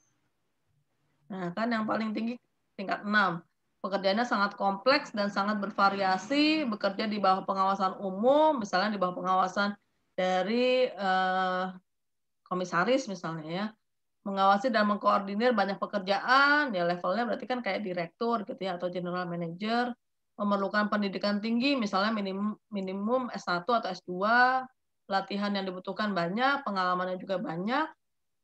Nah, kan yang paling tinggi tingkat 6. Pekerjaannya sangat kompleks dan sangat bervariasi, bekerja di bawah pengawasan umum, misalnya di bawah pengawasan dari komisaris misalnya ya. Mengawasi dan mengkoordinir banyak pekerjaan, ya levelnya berarti kan kayak direktur gitu ya, atau general manager. Memerlukan pendidikan tinggi, misalnya minimum S1 atau S2, pelatihan yang dibutuhkan banyak, pengalamannya juga banyak,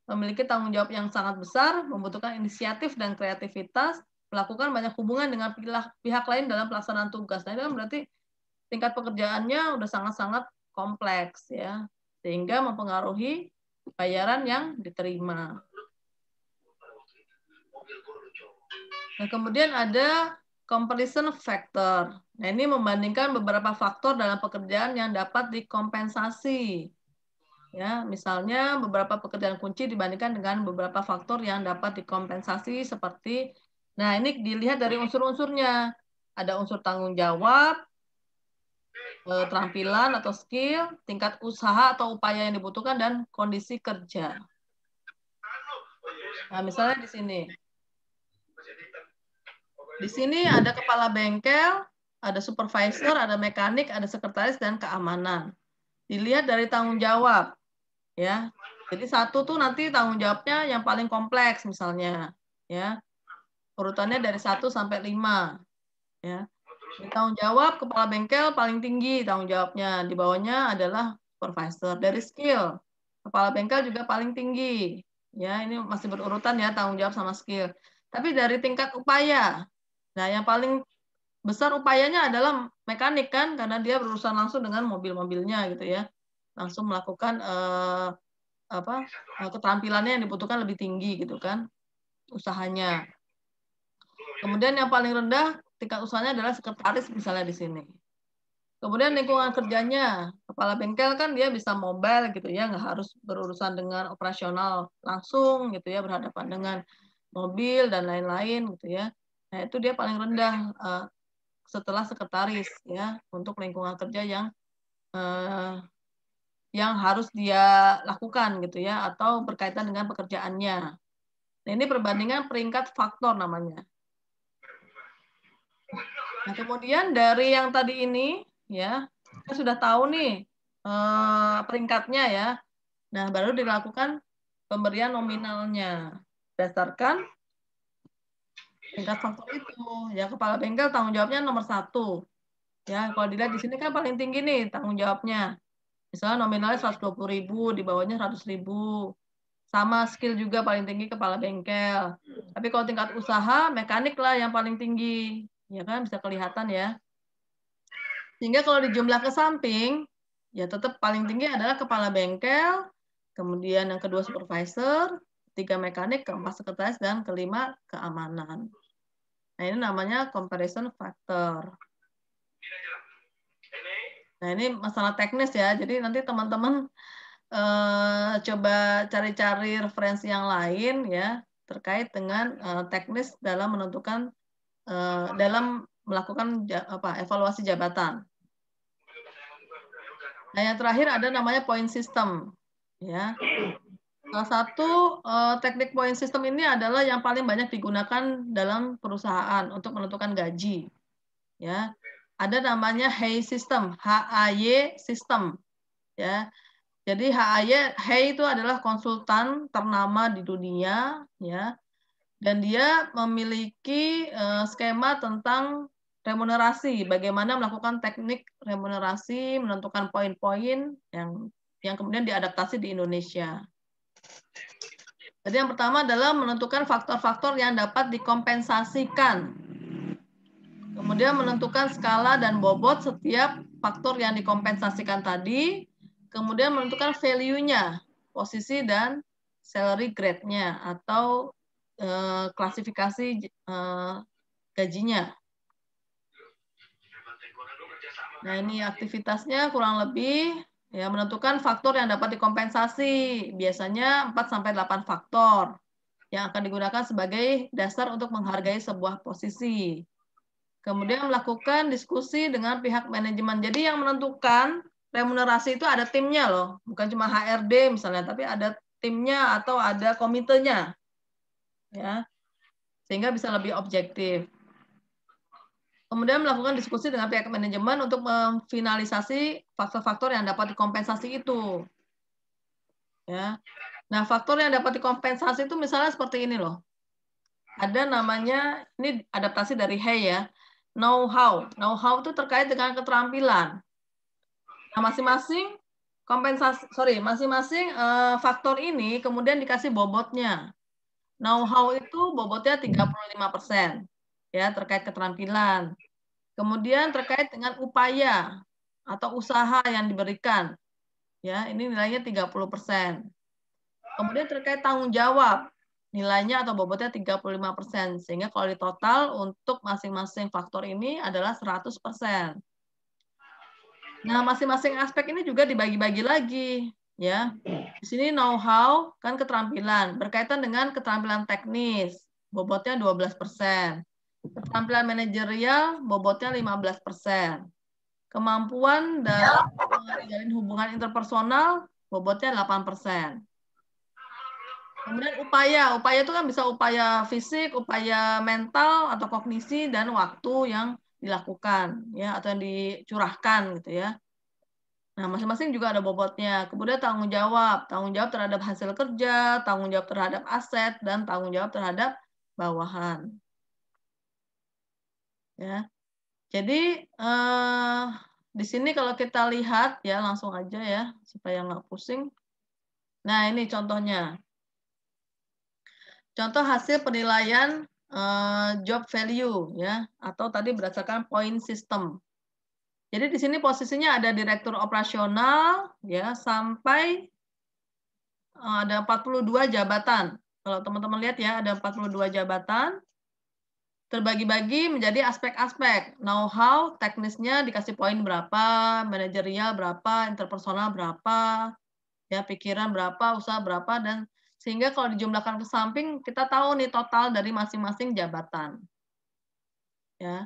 memiliki tanggung jawab yang sangat besar, membutuhkan inisiatif dan kreativitas, melakukan banyak hubungan dengan pihak lain dalam pelaksanaan tugas. Nah, itu kan berarti tingkat pekerjaannya udah sangat-sangat kompleks ya, sehingga mempengaruhi bayaran yang diterima. Nah, kemudian ada comparison factor. Nah, ini membandingkan beberapa faktor dalam pekerjaan yang dapat dikompensasi. Ya, misalnya beberapa pekerjaan kunci dibandingkan dengan beberapa faktor yang dapat dikompensasi seperti, nah ini dilihat dari unsur-unsurnya. Ada unsur tanggung jawab, keterampilan atau skill, tingkat usaha atau upaya yang dibutuhkan, dan kondisi kerja. Nah, misalnya di sini. Di sini ada kepala bengkel, ada supervisor, ada mekanik, ada sekretaris, dan keamanan. Dilihat dari tanggung jawab. Ya. Jadi 1 tuh nanti tanggung jawabnya yang paling kompleks misalnya. Ya. Urutannya dari 1 sampai 5. Ya. Di tanggung jawab kepala bengkel paling tinggi tanggung jawabnya. Di bawahnya adalah supervisor. Dari skill, kepala bengkel juga paling tinggi. Ya, ini masih berurutan ya tanggung jawab sama skill. Tapi dari tingkat upaya, nah yang paling besar upayanya adalah mekanik kan, karena dia berurusan langsung dengan mobil-mobilnya gitu ya. Langsung melakukan keterampilannya yang dibutuhkan lebih tinggi gitu kan, usahanya. Kemudian yang paling rendah tingkat usahanya adalah sekretaris misalnya di sini. Kemudian lingkungan kerjanya, kepala bengkel kan dia bisa mobile gitu ya, nggak harus berurusan dengan operasional langsung gitu ya, berhadapan dengan mobil dan lain-lain gitu ya. Nah, itu dia paling rendah setelah sekretaris ya, untuk lingkungan kerja yang harus dia lakukan gitu ya, atau berkaitan dengan pekerjaannya. Nah, ini perbandingan peringkat faktor namanya. Nah, kemudian dari yang tadi ini, ya, kita sudah tahu nih peringkatnya ya. Nah, baru dilakukan pemberian nominalnya berdasarkan tingkat faktor itu. Ya, kepala bengkel tanggung jawabnya nomor 1. Ya, kalau dilihat di sini kan paling tinggi nih tanggung jawabnya. Misalnya nominalnya 120.000, di bawahnya 100.000. Sama skill juga paling tinggi kepala bengkel. Tapi kalau tingkat usaha, mekanik lah yang paling tinggi. Ya kan, bisa kelihatan ya. Sehingga kalau dijumlah ke samping, ya tetap paling tinggi adalah kepala bengkel, kemudian yang kedua supervisor, 3 mekanik, keempat sekretaris, dan kelima keamanan. Nah, ini namanya comparison factor. Nah, ini masalah teknis ya. Jadi nanti teman-teman coba cari-cari referensi yang lain ya terkait dengan teknis dalam menentukan dalam melakukan evaluasi jabatan. Nah, yang terakhir ada namanya point system ya. Salah satu teknik point system ini adalah yang paling banyak digunakan dalam perusahaan untuk menentukan gaji. Ya. Ada namanya HAY system, HAY system. Ya. Jadi HAY itu adalah konsultan ternama di dunia ya. Dan dia memiliki skema tentang remunerasi, bagaimana melakukan teknik remunerasi, menentukan poin-poin yang kemudian diadaptasi di Indonesia. Jadi yang pertama adalah menentukan faktor-faktor yang dapat dikompensasikan. Kemudian menentukan skala dan bobot setiap faktor yang dikompensasikan tadi. Kemudian menentukan value-nya, posisi dan salary grade-nya atau klasifikasi gajinya. Nah, ini aktivitasnya kurang lebih ya menentukan faktor yang dapat dikompensasi. Biasanya 4-8 faktor yang akan digunakan sebagai dasar untuk menghargai sebuah posisi. Kemudian melakukan diskusi dengan pihak manajemen. Jadi yang menentukan remunerasi itu ada timnya loh, bukan cuma HRD misalnya, tapi ada timnya atau ada komitenya. Ya. Sehingga bisa lebih objektif. Kemudian melakukan diskusi dengan pihak manajemen untuk memfinalisasi faktor-faktor yang dapat dikompensasi itu. Ya. Nah, faktor yang dapat dikompensasi itu misalnya seperti ini loh. Ada namanya, ini adaptasi dari HAY ya, know-how. Know-how itu terkait dengan keterampilan. Nah, masing-masing masing-masing faktor ini kemudian dikasih bobotnya. Know-how itu bobotnya 35%. Ya, terkait keterampilan. Kemudian terkait dengan upaya atau usaha yang diberikan. Ya, ini nilainya 30%. Kemudian terkait tanggung jawab, nilainya atau bobotnya 35%. Sehingga kalau ditotal untuk masing-masing faktor ini adalah 100%. Nah, masing-masing aspek ini juga dibagi-bagi lagi. Ya, di sini know-how kan keterampilan berkaitan dengan keterampilan teknis, bobotnya 12%. Keterampilan manajerial bobotnya 15%. Kemampuan dalam menjalin hubungan interpersonal bobotnya 8%. Kemudian upaya itu kan bisa upaya fisik, upaya mental atau kognisi dan waktu yang dilakukan ya atau yang dicurahkan gitu ya. Nah, masing-masing juga ada bobotnya. Kemudian tanggung jawab terhadap hasil kerja, tanggung jawab terhadap aset dan tanggung jawab terhadap bawahan. Ya. Jadi di sini kalau kita lihat ya langsung aja ya supaya nggak pusing. Nah ini contohnya. Contoh hasil penilaian job value ya atau tadi berdasarkan point system. Jadi di sini posisinya ada direktur operasional ya sampai ada 42 jabatan. Kalau teman-teman lihat ya ada 42 jabatan. Terbagi-bagi menjadi aspek-aspek. Know-how, teknisnya dikasih poin berapa, manajerial berapa, interpersonal berapa, ya pikiran berapa, usaha berapa, dan sehingga kalau dijumlahkan ke samping, kita tahu nih total dari masing-masing jabatan. Ya.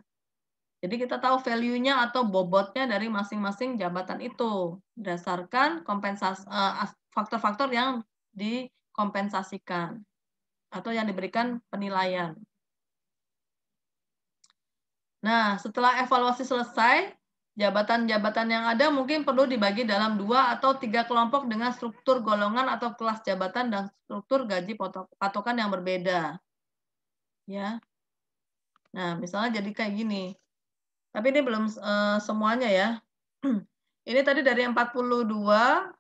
Jadi kita tahu value-nya atau bobotnya dari masing-masing jabatan itu berdasarkan kompensasi faktor-faktor yang dikompensasikan. atau yang diberikan penilaian. Nah, setelah evaluasi selesai, jabatan-jabatan yang ada mungkin perlu dibagi dalam 2 atau 3 kelompok dengan struktur golongan atau kelas jabatan dan struktur gaji patokan yang berbeda. Ya. Nah, misalnya jadi kayak gini. Tapi ini belum semuanya ya. Ini tadi dari 42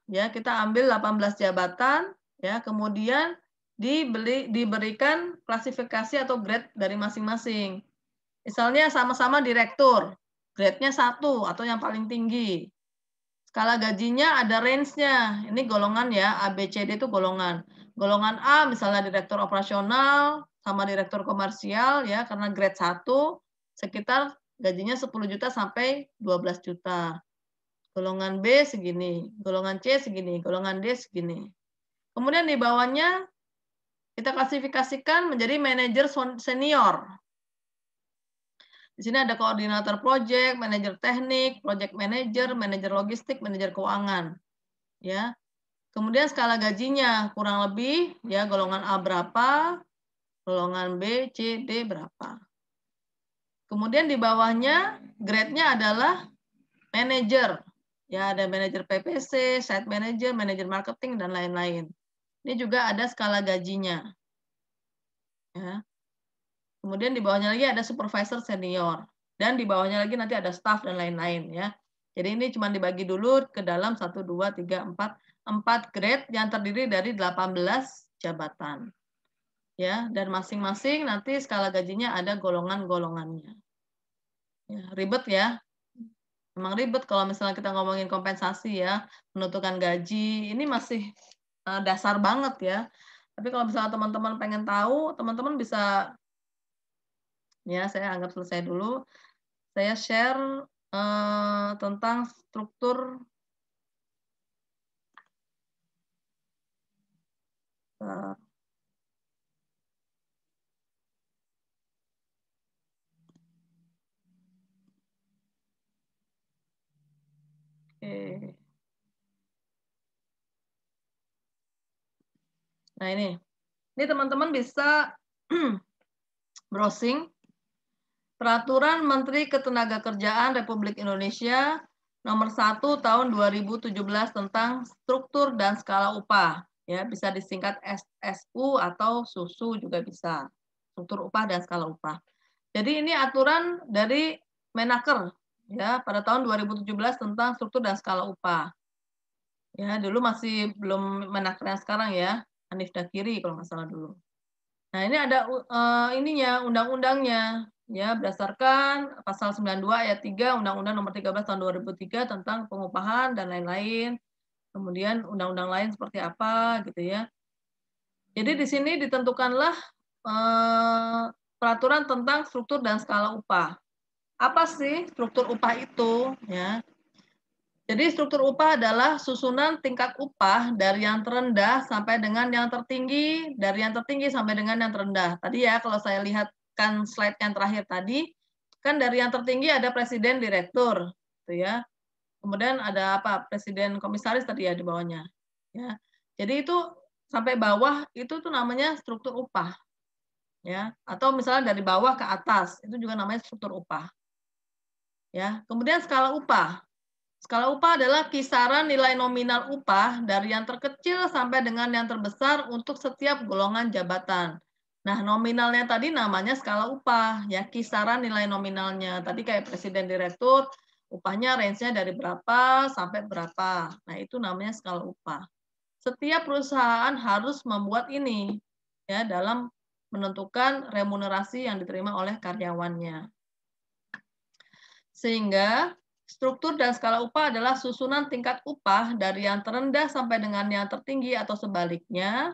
ya, kita ambil 18 jabatan ya, kemudian diberikan klasifikasi atau grade dari masing-masing. Misalnya sama-sama direktur, grade-nya 1 atau yang paling tinggi. Skala gajinya ada range-nya. Ini golongan ya, A, B, C, D itu golongan. Golongan A misalnya direktur operasional sama direktur komersial ya, karena grade 1 sekitar gajinya 10 juta sampai 12 juta. Golongan B segini, golongan C segini, golongan D segini. Kemudian di bawahnya kita klasifikasikan menjadi manajer senior. Di sini ada koordinator project, manajer teknik, project manager, manajer logistik, manajer keuangan. Ya. Kemudian skala gajinya kurang lebih ya golongan A berapa, golongan B, C, D berapa. Kemudian di bawahnya grade-nya adalah manajer. Ya, ada manajer PPC, site manager, manajer marketing, dan lain-lain. Ini juga ada skala gajinya. Ya. Kemudian di bawahnya lagi ada supervisor senior. Dan di bawahnya lagi nanti ada staff dan lain-lain. Ya. Jadi ini cuma dibagi dulu ke dalam 1, 2, 3, 4 grade yang terdiri dari 18 jabatan. Ya, dan masing-masing nanti skala gajinya ada golongan-golongannya. Ya, ribet ya. Memang ribet kalau misalnya kita ngomongin kompensasi ya, menentukan gaji, ini masih dasar banget ya. Tapi kalau misalnya teman-teman pengen tahu, teman-teman bisa, ya saya anggap selesai dulu. Saya share tentang struktur Nah ini teman-teman bisa browsing Peraturan Menteri Ketenagakerjaan Republik Indonesia Nomor 1 Tahun 2017 tentang struktur dan skala upah. Ya, bisa disingkat SSU atau SUSU juga bisa. Struktur upah dan skala upah. Jadi ini aturan dari Menaker ya pada tahun 2017 tentang struktur dan skala upah. Ya, dulu masih belum Menaker yang sekarang ya, Hanif Dakiri kalau nggak salah dulu. Nah, ini ada ininya, undang-undangnya. Ya, berdasarkan pasal 92 ayat 3 Undang-Undang Nomor 13 tahun 2003 tentang pengupahan dan lain-lain. Kemudian undang-undang lain seperti apa gitu ya. Jadi di sini ditentukanlah peraturan tentang struktur dan skala upah. Apa sih struktur upah itu ya? Jadi struktur upah adalah susunan tingkat upah dari yang terendah sampai dengan yang tertinggi, dari yang tertinggi sampai dengan yang terendah. Tadi ya kalau saya lihatkan slide yang terakhir tadi, kan dari yang tertinggi ada presiden direktur, gitu ya. Kemudian ada apa? Presiden komisaris tadi ya di bawahnya. Ya. Jadi itu sampai bawah itu tuh namanya struktur upah. Ya, atau misalnya dari bawah ke atas, itu juga namanya struktur upah. Ya. Kemudian skala upah. Skala upah adalah kisaran nilai nominal upah dari yang terkecil sampai dengan yang terbesar untuk setiap golongan jabatan. Nah, nominalnya tadi namanya skala upah, ya kisaran nilai nominalnya. Tadi kayak presiden direktur, upahnya range-nya dari berapa sampai berapa. Nah, itu namanya skala upah. Setiap perusahaan harus membuat ini ya dalam menentukan remunerasi yang diterima oleh karyawannya. Sehingga struktur dan skala upah adalah susunan tingkat upah dari yang terendah sampai dengan yang tertinggi atau sebaliknya,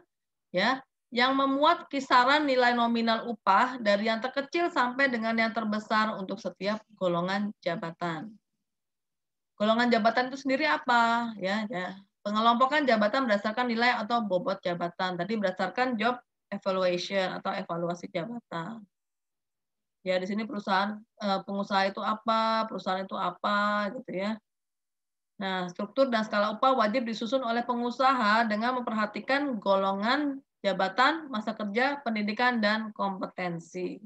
ya, yang memuat kisaran nilai nominal upah dari yang terkecil sampai dengan yang terbesar untuk setiap golongan jabatan. Golongan jabatan itu sendiri apa? Ya. Pengelompokan jabatan berdasarkan nilai atau bobot jabatan. Tadi berdasarkan job evaluation atau evaluasi jabatan. Ya, di sini perusahaan pengusaha itu apa, perusahaan itu apa gitu ya. Nah, struktur dan skala upah wajib disusun oleh pengusaha dengan memperhatikan golongan jabatan, masa kerja, pendidikan, dan kompetensi.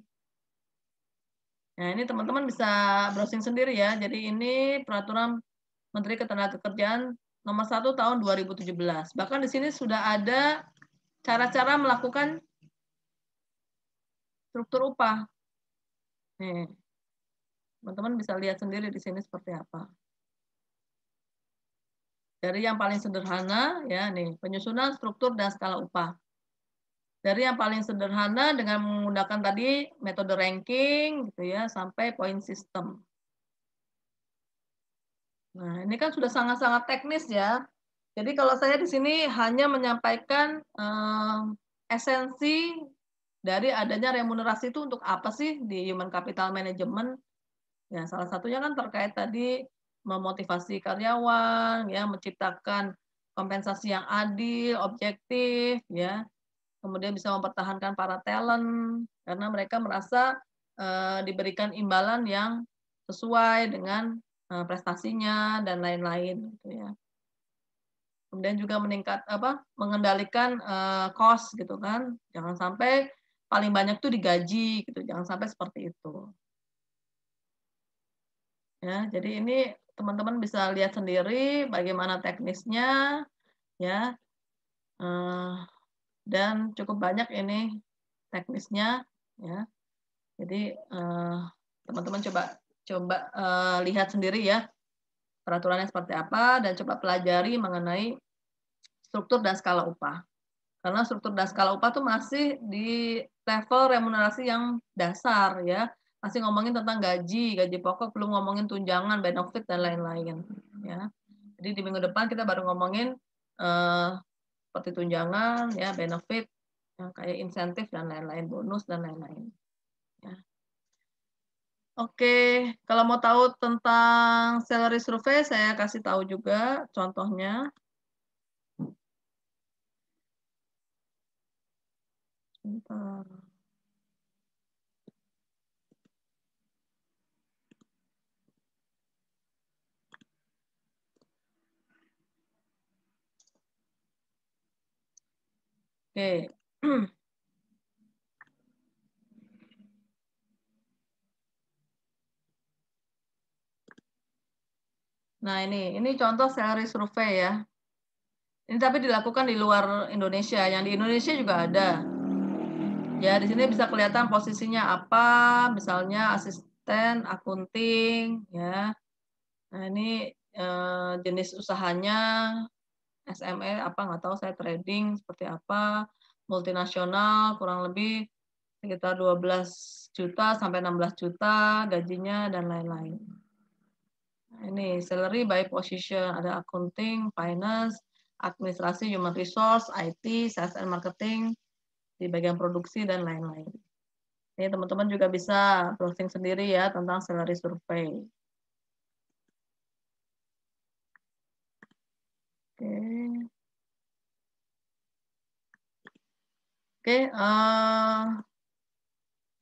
Nah, ini teman-teman bisa browsing sendiri ya. Jadi ini peraturan Menteri Ketenagakerjaan nomor 1 tahun 2017. Bahkan di sini sudah ada cara-cara melakukan struktur upah. Nih, teman-teman bisa lihat sendiri di sini seperti apa. Dari yang paling sederhana, ya nih, penyusunan struktur dan skala upah. Dari yang paling sederhana dengan menggunakan tadi metode ranking, gitu ya, sampai point system. Nah, ini kan sudah sangat-sangat teknis ya. Jadi kalau saya di sini hanya menyampaikan esensi dari adanya remunerasi itu untuk apa sih di human capital management. Ya, salah satunya kan terkait tadi memotivasi karyawan, ya, menciptakan kompensasi yang adil, objektif, ya. Kemudian bisa mempertahankan para talent karena mereka merasa diberikan imbalan yang sesuai dengan prestasinya dan lain-lain, gitu ya. Kemudian juga mengendalikan cost gitu kan. Jangan sampai paling banyak tuh digaji gitu, jangan sampai seperti itu. Ya, jadi ini teman-teman bisa lihat sendiri bagaimana teknisnya, ya, dan cukup banyak ini teknisnya, ya. Jadi teman-teman coba lihat sendiri ya peraturannya seperti apa dan coba pelajari mengenai struktur dan skala upah. Karena struktur dan skala upah itu masih di level remunerasi yang dasar ya. Masih ngomongin tentang gaji pokok, belum ngomongin tunjangan, benefit dan lain-lain ya. Jadi di minggu depan kita baru ngomongin seperti tunjangan ya, benefit yang kayak insentif dan lain-lain, bonus dan lain-lain. Ya. Oke, kalau mau tahu tentang salary survey saya kasih tahu juga contohnya. Sebentar. Oke. Nah, ini contoh salary survey ya. Ini tapi dilakukan di luar Indonesia. Yang di Indonesia juga ada. Ya, di sini bisa kelihatan posisinya apa, misalnya asisten akunting ya. Nah, ini jenis usahanya SME apa nggak tahu saya, trading seperti apa, multinasional kurang lebih sekitar 12 juta sampai 16 juta gajinya dan lain-lain. Nah, ini salary by position, ada accounting, finance, administrasi, human resource, IT, sales and marketing, di bagian produksi dan lain-lain. Ini teman-teman juga bisa browsing sendiri ya tentang salary survey. Oke,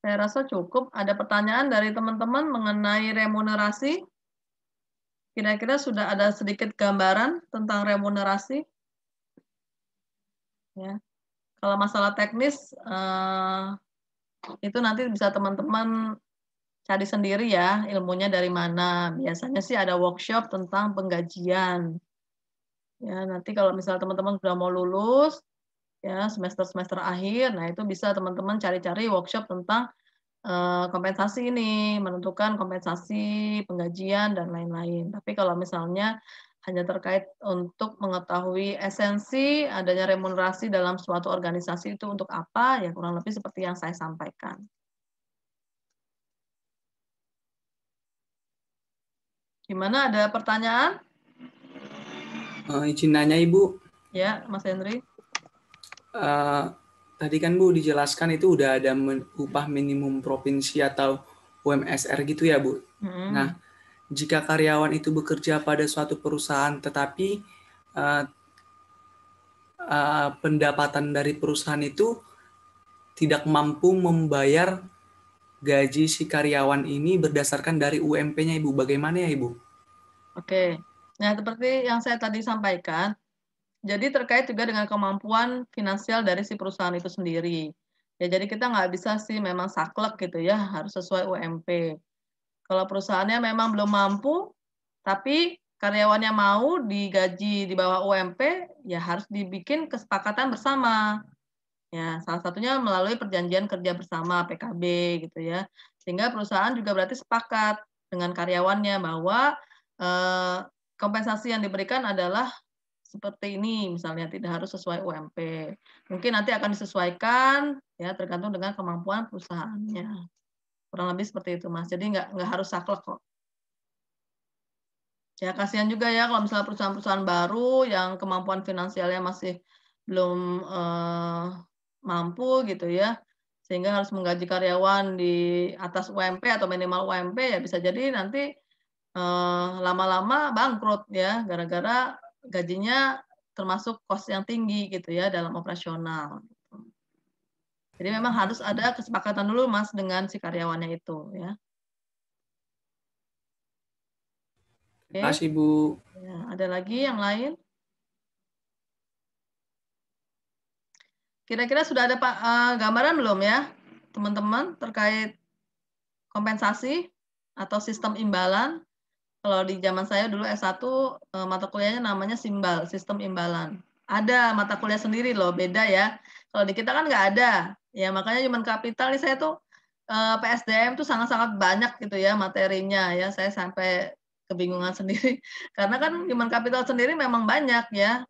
saya rasa cukup. Ada pertanyaan dari teman-teman mengenai remunerasi? Kira-kira sudah ada sedikit gambaran tentang remunerasi? Ya. Kalau masalah teknis, itu nanti bisa teman-teman cari sendiri ya ilmunya dari mana. Biasanya sih ada workshop tentang penggajian. Ya, nanti kalau misalnya teman-teman sudah mau lulus, ya semester-semester akhir, nah itu bisa teman-teman cari-cari workshop tentang kompensasi ini, menentukan kompensasi, penggajian, dan lain-lain. Tapi kalau misalnya hanya terkait untuk mengetahui esensi adanya remunerasi dalam suatu organisasi itu untuk apa, ya kurang lebih seperti yang saya sampaikan. Gimana, ada pertanyaan? Izin nanya Ibu. Ya, Mas Henry. Tadi kan Bu dijelaskan itu udah ada upah minimum provinsi atau UMSR gitu ya Bu. Nah, jika karyawan itu bekerja pada suatu perusahaan tetapi pendapatan dari perusahaan itu tidak mampu membayar gaji si karyawan ini berdasarkan dari UMP-nya Ibu, bagaimana ya Ibu? Oke, nah seperti yang saya tadi sampaikan, Jadi terkait juga dengan kemampuan finansial dari si perusahaan itu sendiri. Ya, jadi kita nggak bisa sih memang saklek gitu ya, harus sesuai UMP. Kalau perusahaannya memang belum mampu, tapi karyawannya mau digaji di bawah UMP, ya harus dibikin kesepakatan bersama. Ya, salah satunya melalui perjanjian kerja bersama PKB gitu ya. Sehingga perusahaan juga berarti sepakat dengan karyawannya bahwa kompensasi yang diberikan adalah seperti ini, misalnya tidak harus sesuai UMP. Mungkin nanti akan disesuaikan ya tergantung dengan kemampuan perusahaannya. Kurang lebih seperti itu, Mas. Jadi nggak harus saklek kok. Ya kasihan juga ya kalau misalnya perusahaan-perusahaan baru yang kemampuan finansialnya masih belum mampu gitu ya, sehingga harus menggaji karyawan di atas UMP atau minimal UMP, ya bisa jadi nanti lama-lama bangkrut ya, gara-gara gajinya termasuk kos yang tinggi gitu ya dalam operasional. Jadi memang harus ada kesepakatan dulu Mas dengan si karyawannya itu ya. Terima kasih Bu. Ya, ada lagi yang lain? Kira-kira sudah ada gambaran belum ya teman-teman terkait kompensasi atau sistem imbalan? Kalau di zaman saya dulu S1 mata kuliahnya namanya SIMBAL, sistem imbalan. Ada mata kuliah sendiri loh, beda ya. Kalau di kita kan nggak ada. Ya makanya human capital nih saya tuh PSDM tuh sangat-sangat banyak gitu ya materinya ya. Saya sampai kebingungan sendiri. Karena kan human capital sendiri memang banyak ya.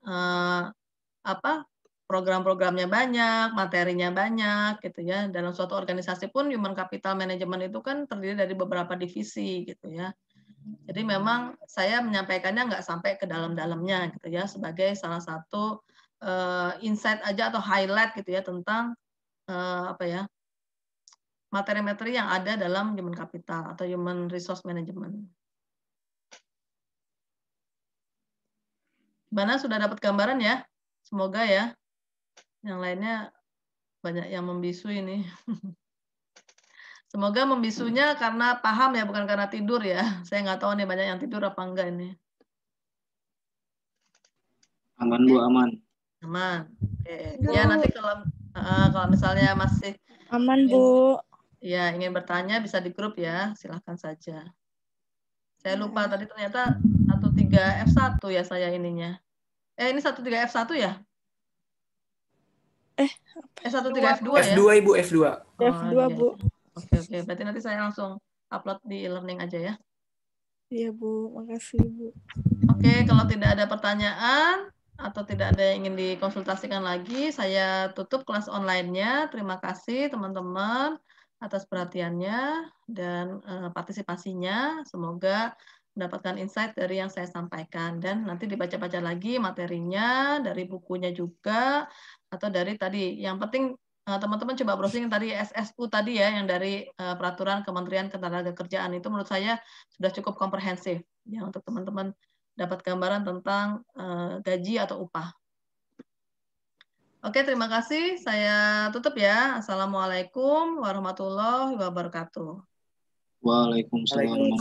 Program-programnya banyak, materinya banyak gitu ya. Dalam suatu organisasi pun human capital management itu kan terdiri dari beberapa divisi gitu ya. Jadi memang saya menyampaikannya nggak sampai ke dalam-dalamnya gitu ya, sebagai salah satu insight aja atau highlight gitu ya tentang materi-materi yang ada dalam human capital atau human resource management. Gimana, sudah dapat gambaran ya? Semoga ya. Yang lainnya banyak yang membisu ini. Semoga membisunya karena paham ya, bukan karena tidur ya. Saya nggak tahu nih banyak yang tidur apa enggak ini. Aman Bu, aman. Aman. Oke. Ya nanti kalau misalnya masih aman Bu. Ya ingin bertanya bisa di grup ya, silahkan saja. Saya lupa tadi ternyata 13F1 ya saya ininya. Ini 13F1 ya? 13F2 ya? F2 Ibu, F2. F2 Bu. Oke, berarti nanti saya langsung upload di e-learning aja ya. Iya Bu, makasih Bu. Oke, kalau tidak ada pertanyaan atau tidak ada yang ingin dikonsultasikan lagi, saya tutup kelas online-nya. Terima kasih teman-teman atas perhatiannya dan partisipasinya. Semoga mendapatkan insight dari yang saya sampaikan dan nanti dibaca-baca lagi materinya dari bukunya juga atau dari tadi. Yang penting teman-teman coba browsing tadi SSU tadi ya, yang dari peraturan Kementerian Ketenagakerjaan itu menurut saya sudah cukup komprehensif ya untuk teman-teman dapat gambaran tentang gaji atau upah. Oke, terima kasih. Saya tutup ya. Assalamualaikum warahmatullahi wabarakatuh. Waalaikumsalam.